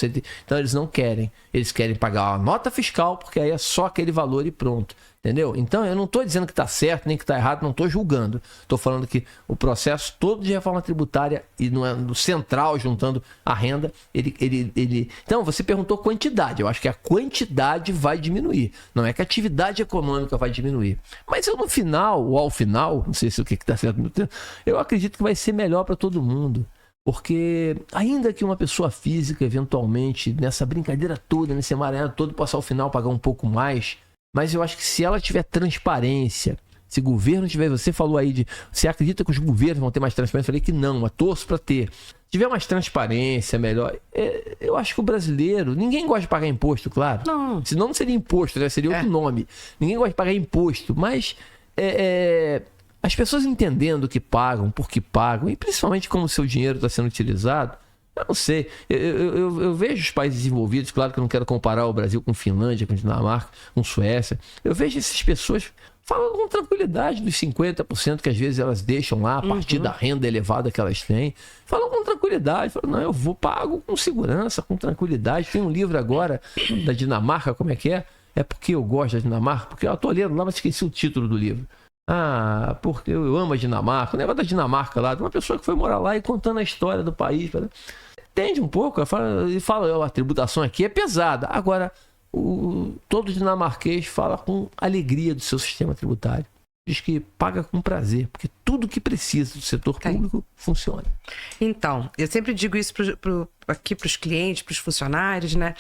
Então eles não querem. Eles querem pagar a nota fiscal, porque aí é só aquele valor e pronto. Entendeu? Então eu não estou dizendo que está certo nem que está errado, não estou julgando. Estou falando que o processo todo de reforma tributária e no central, juntando a renda, ele... Então você perguntou quantidade. Eu acho que a quantidade vai diminuir. Não é que a atividade econômica vai diminuir. Mas eu no final, ou ao final, não sei se o que está certo no tempo, eu acredito que vai ser melhor para todo mundo. Porque ainda que uma pessoa física, eventualmente, nessa brincadeira toda, nesse emaranhado todo, possa ao final pagar um pouco mais, mas eu acho que se ela tiver transparência, se o governo tiver... Você falou aí de... Você acredita que os governos vão ter mais transparência? Eu falei que não, mas torço para ter. Se tiver mais transparência, melhor... eu acho que o brasileiro... Ninguém gosta de pagar imposto, claro. Não. Senão não seria imposto, né? Seria outro nome. Ninguém gosta de pagar imposto, mas... as pessoas entendendo o que pagam, por que pagam, e principalmente como o seu dinheiro está sendo utilizado, eu não sei. Eu vejo os países desenvolvidos, claro que eu não quero comparar o Brasil com Finlândia, com Dinamarca, com Suécia. Eu vejo essas pessoas falando com tranquilidade dos 50% que às vezes elas deixam lá a partir da renda elevada que elas têm. Falam com tranquilidade. Falam, não, eu pago com segurança, com tranquilidade. Tem um livro agora da Dinamarca, como é que é? É porque eu gosto da Dinamarca? Porque eu estou lendo lá, mas esqueci o título do livro. Porque eu amo a Dinamarca. O negócio da Dinamarca lá, de uma pessoa que foi morar lá e contando a história do país. Entende um pouco? E fala, a tributação aqui é pesada. Agora, todo dinamarquês fala com alegria do seu sistema tributário. Diz que paga com prazer, porque tudo que precisa do setor público funciona. Então, eu sempre digo isso aqui para os clientes, para os funcionários, né?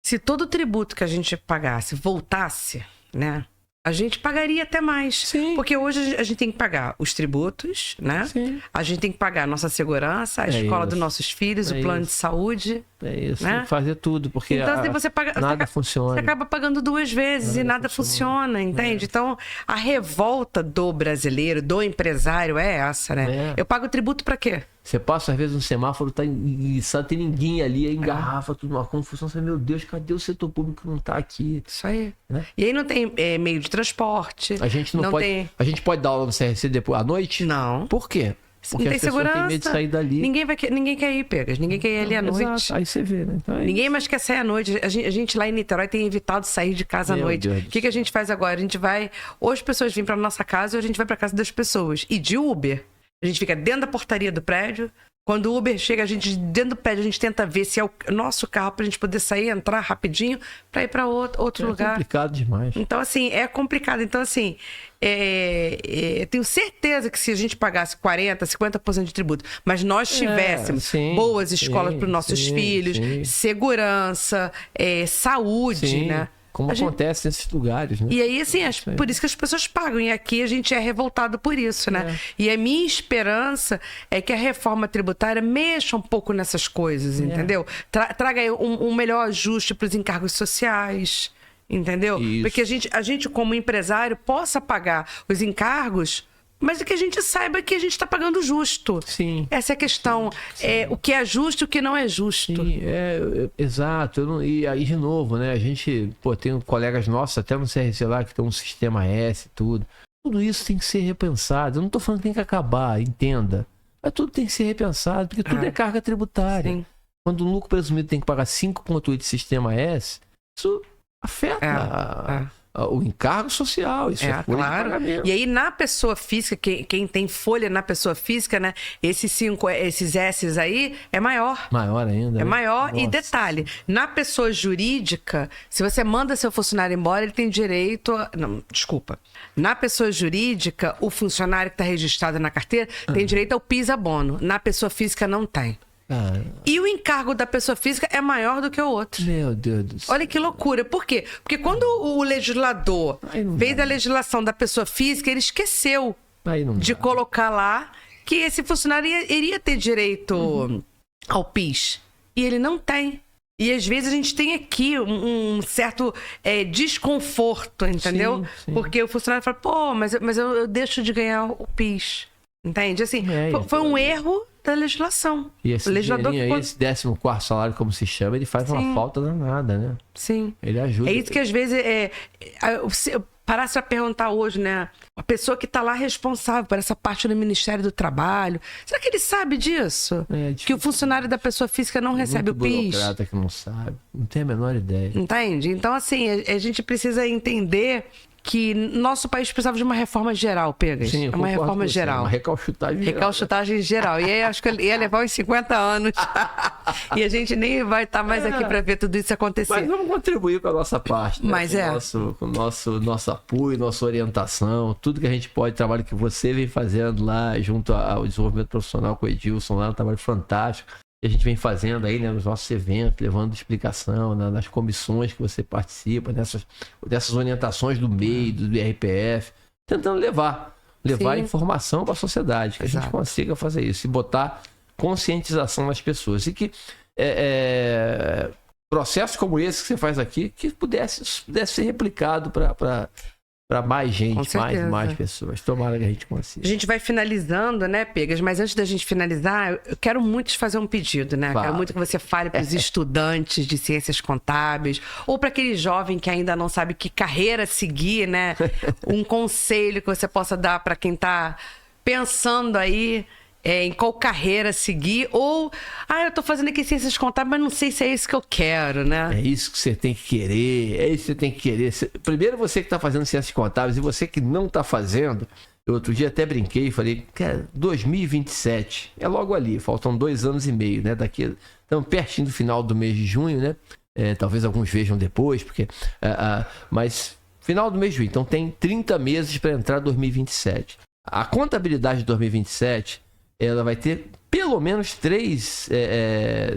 Se todo o tributo que a gente pagasse voltasse, né? A gente pagaria até mais. Sim. Porque hoje a gente tem que pagar os tributos, né? Sim. A gente tem que pagar a nossa segurança, a escola dos nossos filhos, o plano de saúde. É isso, né? Tem que fazer tudo, porque então, se você paga, nada funciona. Você acaba pagando 2 vezes e nada funciona, entende? Então, a revolta do brasileiro, do empresário é essa, né? Eu pago tributo pra quê? Você passa, às vezes, um semáforo, tá enguiçado, tem ninguém ali, aí engarrafa tudo uma confusão. Você fala, meu Deus, cadê o setor público que não tá aqui? Isso aí. Né? E aí não tem meio de transporte. A gente não pode. A gente pode dar aula no CRC depois à noite? Não. Por quê? Porque não tem as pessoas segurança. têm medo de sair dali. Ninguém quer ir, Pegas. Ninguém quer ir ali à noite. Exato. Aí você vê, né? Então ninguém mais quer sair à noite. A gente lá em Niterói tem evitado sair de casa à noite. O que a gente faz agora? A gente vai... Ou as pessoas vêm pra nossa casa ou a gente vai pra casa das pessoas. E de Uber. A gente fica dentro da portaria do prédio. Quando o Uber chega, a gente dentro do prédio, a gente tenta ver se é o nosso carro pra gente poder sair, entrar rapidinho pra ir pra outro lugar. É complicado demais. Então, assim, é complicado. Então, assim, eu tenho certeza que se a gente pagasse 40%, 50% de tributo, mas nós tivéssemos boas escolas para os nossos filhos, segurança, saúde, né? Como acontece nesses lugares, né? E aí, assim, por isso que as pessoas pagam. E aqui a gente é revoltado por isso, né? E a minha esperança é que a reforma tributária mexa um pouco nessas coisas, entendeu? Traga um melhor ajuste para os encargos sociais, entendeu? Isso. Porque a gente, como empresário, possa pagar os encargos, mas que a gente saiba que a gente está pagando justo. Sim. Essa é a questão. Sim. O que é justo e o que não é justo. Sim, exato. E aí, de novo, né? A gente, tem colegas nossos, até no CRC lá, que tem um sistema S e tudo. Tudo isso tem que ser repensado. Eu não estou falando que tem que acabar, entenda. Mas tudo tem que ser repensado, porque tudo é carga tributária. Sim. Quando o lucro presumido tem que pagar 5,8 de sistema S, isso afeta o encargo social, isso é folha de pagamento. E aí, na pessoa física, quem tem folha na pessoa física, né? Esses S's aí é maior. Maior ainda. É maior. Nossa. E detalhe, na pessoa jurídica, se você manda seu funcionário embora, ele tem direito Não, desculpa. Na pessoa jurídica, o funcionário que está registrado na carteira tem direito ao PIS/abono. Na pessoa física, não tem. E o encargo da pessoa física é maior do que o outro. Meu Deus do céu. Olha que loucura. Por quê? Porque quando o legislador fez a legislação da pessoa física, ele esqueceu de colocar lá que esse funcionário iria ter direito ao PIS. E ele não tem. E às vezes a gente tem aqui um certo desconforto, entendeu? Sim. Porque o funcionário fala, mas eu deixo de ganhar o PIS. Entende? Assim, foi um erro da legislação. E esse legislador esse 14º salário, como se chama, ele faz uma falta danada, né? Sim. Ele ajuda. É isso que às vezes parasse pra perguntar hoje, né? A pessoa que tá lá responsável por essa parte do Ministério do Trabalho, será que ele sabe disso? Que o funcionário da pessoa física não recebe o PIS? Burocrata que não sabe. Não tem a menor ideia. Entende? Então, assim, a gente precisa entender que nosso país precisava de uma reforma geral, Pegas. Sim, uma reforma geral. Uma recalchutagem geral. Recalchutagem geral. E aí acho que ia levar uns 50 anos. E a gente nem vai estar mais aqui para ver tudo isso acontecer. Mas vamos contribuir com a nossa parte, né? Mas com o nosso apoio, nossa orientação, tudo que a gente pode, trabalho que você vem fazendo lá junto ao desenvolvimento profissional com o Edilson, lá um trabalho fantástico. Que a gente vem fazendo aí, né, nos nossos eventos, levando explicação nas comissões que você participa, dessas orientações do MEI, do IRPF, tentando levar informação para a sociedade, que a gente consiga fazer isso e botar conscientização nas pessoas. E que processos como esse que você faz aqui, que pudesse ser replicado para mais gente, mais pessoas. Tomara que a gente consiga. A gente vai finalizando, né, Pegas? Mas antes da gente finalizar, eu quero muito te fazer um pedido, né? Quero muito que você fale para os estudantes de ciências contábeis ou para aquele jovem que ainda não sabe que carreira seguir, né? Um conselho que você possa dar para quem está pensando aí em qual carreira seguir, ou eu tô fazendo aqui ciências contábeis, mas não sei se é isso que eu quero, né? É isso que você tem que querer, é isso que você tem que querer. Primeiro você que tá fazendo ciências contábeis e você que não tá fazendo, eu outro dia até brinquei e falei, cara, 2027, é logo ali, faltam 2 anos e meio, né? Estamos pertinho do final do mês de junho, né? Talvez alguns vejam depois, porque mas final do mês de junho, então tem 30 meses para entrar 2027. A contabilidade de 2027 ela vai ter pelo menos 3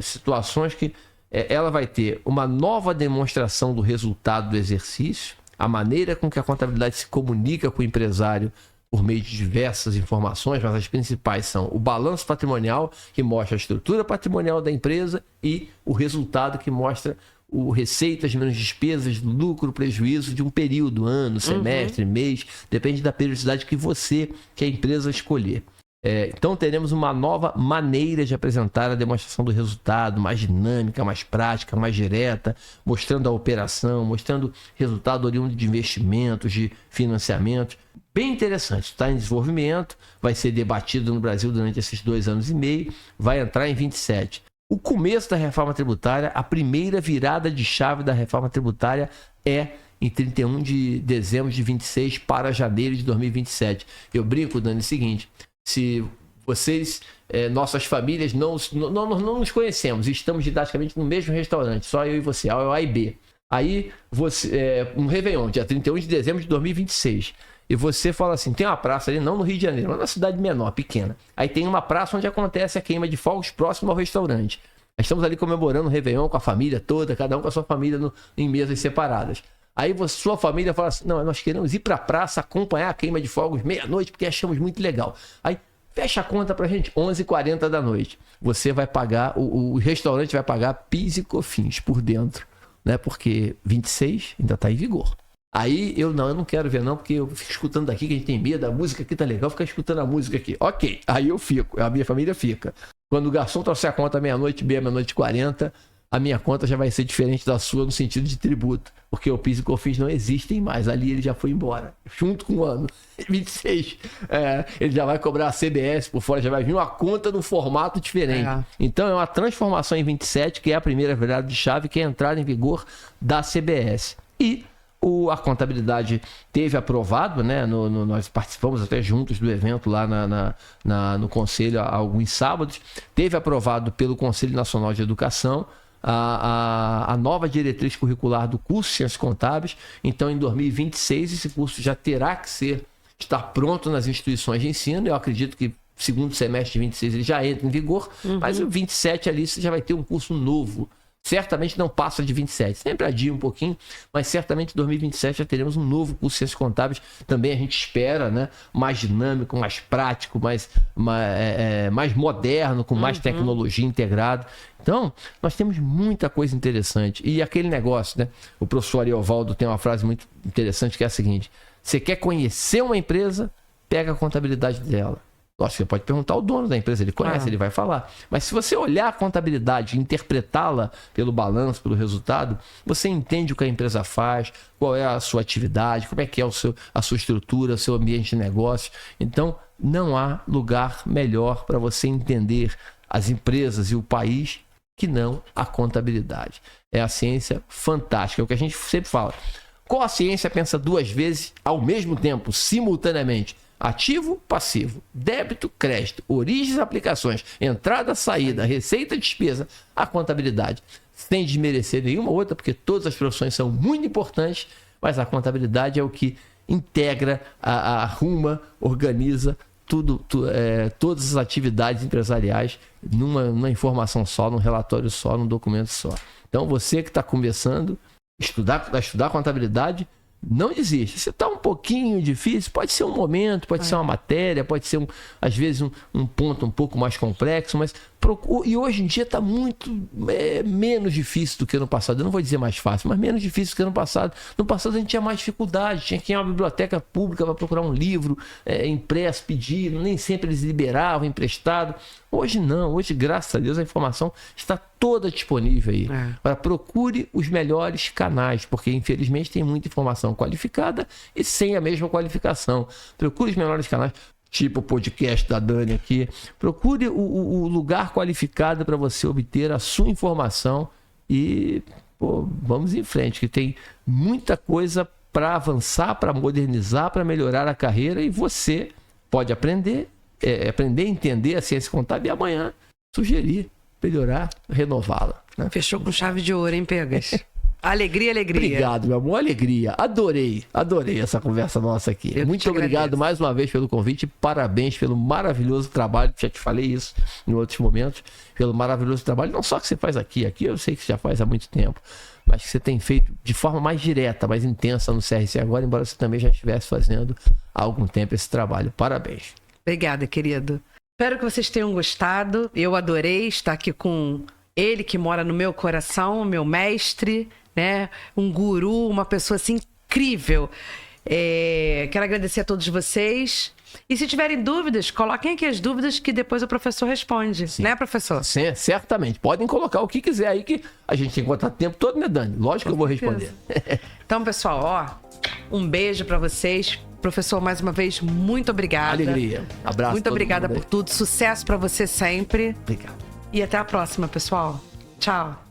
situações que ela vai ter uma nova demonstração do resultado do exercício, a maneira com que a contabilidade se comunica com o empresário por meio de diversas informações, mas as principais são o balanço patrimonial, que mostra a estrutura patrimonial da empresa, e o resultado, que mostra o receitas menos despesas, lucro, prejuízo de um período, ano, semestre, mês, depende da periodicidade que a empresa escolher. Então teremos uma nova maneira de apresentar a demonstração do resultado, mais dinâmica, mais prática, mais direta, mostrando a operação, mostrando resultado oriundo de investimentos, de financiamentos. Bem interessante, está em desenvolvimento, vai ser debatido no Brasil durante esses 2 anos e meio, vai entrar em 27. O começo da reforma tributária, a primeira virada de chave da reforma tributária é em 31 de dezembro de 26 para janeiro de 2027. Eu brinco, Dani, o seguinte: se vocês, nossas famílias, não nos conhecemos, estamos didaticamente no mesmo restaurante, só eu e você, A e B. Aí, um Réveillon, dia 31 de dezembro de 2026. E você fala assim, tem uma praça ali, não no Rio de Janeiro, mas na cidade menor, pequena. Aí tem uma praça onde acontece a queima de fogos próximo ao restaurante. Estamos ali comemorando o Réveillon com a família toda, cada um com a sua família em mesas separadas. Aí sua família fala assim, não, nós queremos ir para a praça acompanhar a queima de fogos meia-noite, porque achamos muito legal. Aí fecha a conta pra gente, 11h40 da noite. Você vai pagar, o restaurante vai pagar PIS e COFINS por dentro, né? Porque 26 ainda tá em vigor. Aí eu não quero ver não, porque eu fico escutando daqui que a gente tem medo, a música aqui tá legal, ficar escutando a música aqui. Ok, aí eu fico, a minha família fica. Quando o garçom trouxer a conta meia-noite, meia-noite e 40, a minha conta já vai ser diferente da sua no sentido de tributo, porque o PIS e COFINS não existem mais, ali ele já foi embora, junto com o ano 26. Ele já vai cobrar a CBS por fora, já vai vir uma conta no formato diferente. Então é uma transformação em 27, que é a primeira virada de chave, que é a entrada em vigor da CBS. E a contabilidade teve aprovado, né? Nós participamos até juntos do evento lá no Conselho há alguns sábados. Teve aprovado pelo Conselho Nacional de Educação a nova diretriz curricular do curso de Ciências Contábeis. Então, em 2026, esse curso já terá que estar pronto nas instituições de ensino. Eu acredito que segundo semestre de 26 ele já entra em vigor, mas o 27 ali você já vai ter um curso novo. Certamente não passa de 27, sempre adia um pouquinho, mas certamente em 2027 já teremos um novo curso de Ciências Contábeis. Também a gente espera, né? Mais dinâmico, mais prático, mais moderno, com mais tecnologia integrada. Então, nós temos muita coisa interessante. E aquele negócio, né? O professor Ariovaldo tem uma frase muito interessante que é a seguinte: você quer conhecer uma empresa, pega a contabilidade dela. Lógico, você pode perguntar ao dono da empresa, ele conhece, ele vai falar. Mas se você olhar a contabilidade, interpretá-la pelo balanço, pelo resultado, você entende o que a empresa faz, qual é a sua atividade, como é que é a sua estrutura, o seu ambiente de negócio. Então, não há lugar melhor para você entender as empresas e o país que não a contabilidade. É a ciência fantástica, é o que a gente sempre fala. Qual a ciência pensa duas vezes ao mesmo tempo, simultaneamente? Ativo, passivo, débito, crédito, origens, aplicações, entrada, saída, receita, despesa, a contabilidade. Sem desmerecer nenhuma outra, porque todas as profissões são muito importantes, mas a contabilidade é o que integra, arruma, organiza todas as atividades empresariais numa informação só, num relatório só, num documento só. Então, você que está começando a estudar contabilidade, não desiste. Se está um pouquinho difícil, pode ser um momento, pode ser uma matéria, pode ser, às vezes, um ponto um pouco mais complexo, mas e hoje em dia está muito menos difícil do que no passado. Eu não vou dizer mais fácil, mas menos difícil do que no passado. No passado a gente tinha mais dificuldade, tinha que ir a uma biblioteca pública para procurar um livro impresso, pedido, nem sempre eles liberavam, emprestado. Hoje não, hoje, graças a Deus, a informação está toda disponível aí. Agora, procure os melhores canais, porque infelizmente tem muita informação qualificada e sem a mesma qualificação. Procure os melhores canais, tipo o podcast da Dani aqui. Procure o lugar qualificado para você obter a sua informação e vamos em frente, que tem muita coisa para avançar, para modernizar, para melhorar a carreira, e você pode aprender a entender a ciência contábil e amanhã sugerir, melhorar, renová-la. Né? Fechou com chave de ouro, hein, Pegas? Alegria. Obrigado, meu amor. Alegria. Adorei essa conversa nossa aqui. Muito obrigado mais uma vez pelo convite. Parabéns pelo maravilhoso trabalho. Já te falei isso em outros momentos. Pelo maravilhoso trabalho. Não só que você faz aqui eu sei que você já faz há muito tempo, mas que você tem feito de forma mais direta, mais intensa no CRC agora, embora você também já estivesse fazendo há algum tempo esse trabalho. Parabéns. Obrigada, querido. Espero que vocês tenham gostado. Eu adorei estar aqui com ele, que mora no meu coração, meu mestre, né? Um guru, uma pessoa assim incrível. Quero agradecer a todos vocês. E se tiverem dúvidas, coloquem aqui as dúvidas que depois o professor responde. Sim. Né, professor? Sim, certamente. Podem colocar o que quiser aí, que a gente tem que contar o tempo todo, né, Dani? Lógico que eu vou responder. Então, pessoal, um beijo para vocês. Professor, mais uma vez, muito obrigada. Alegria. Abraço. Muito obrigada por tudo. Sucesso para você sempre. Obrigado. E até a próxima, pessoal. Tchau.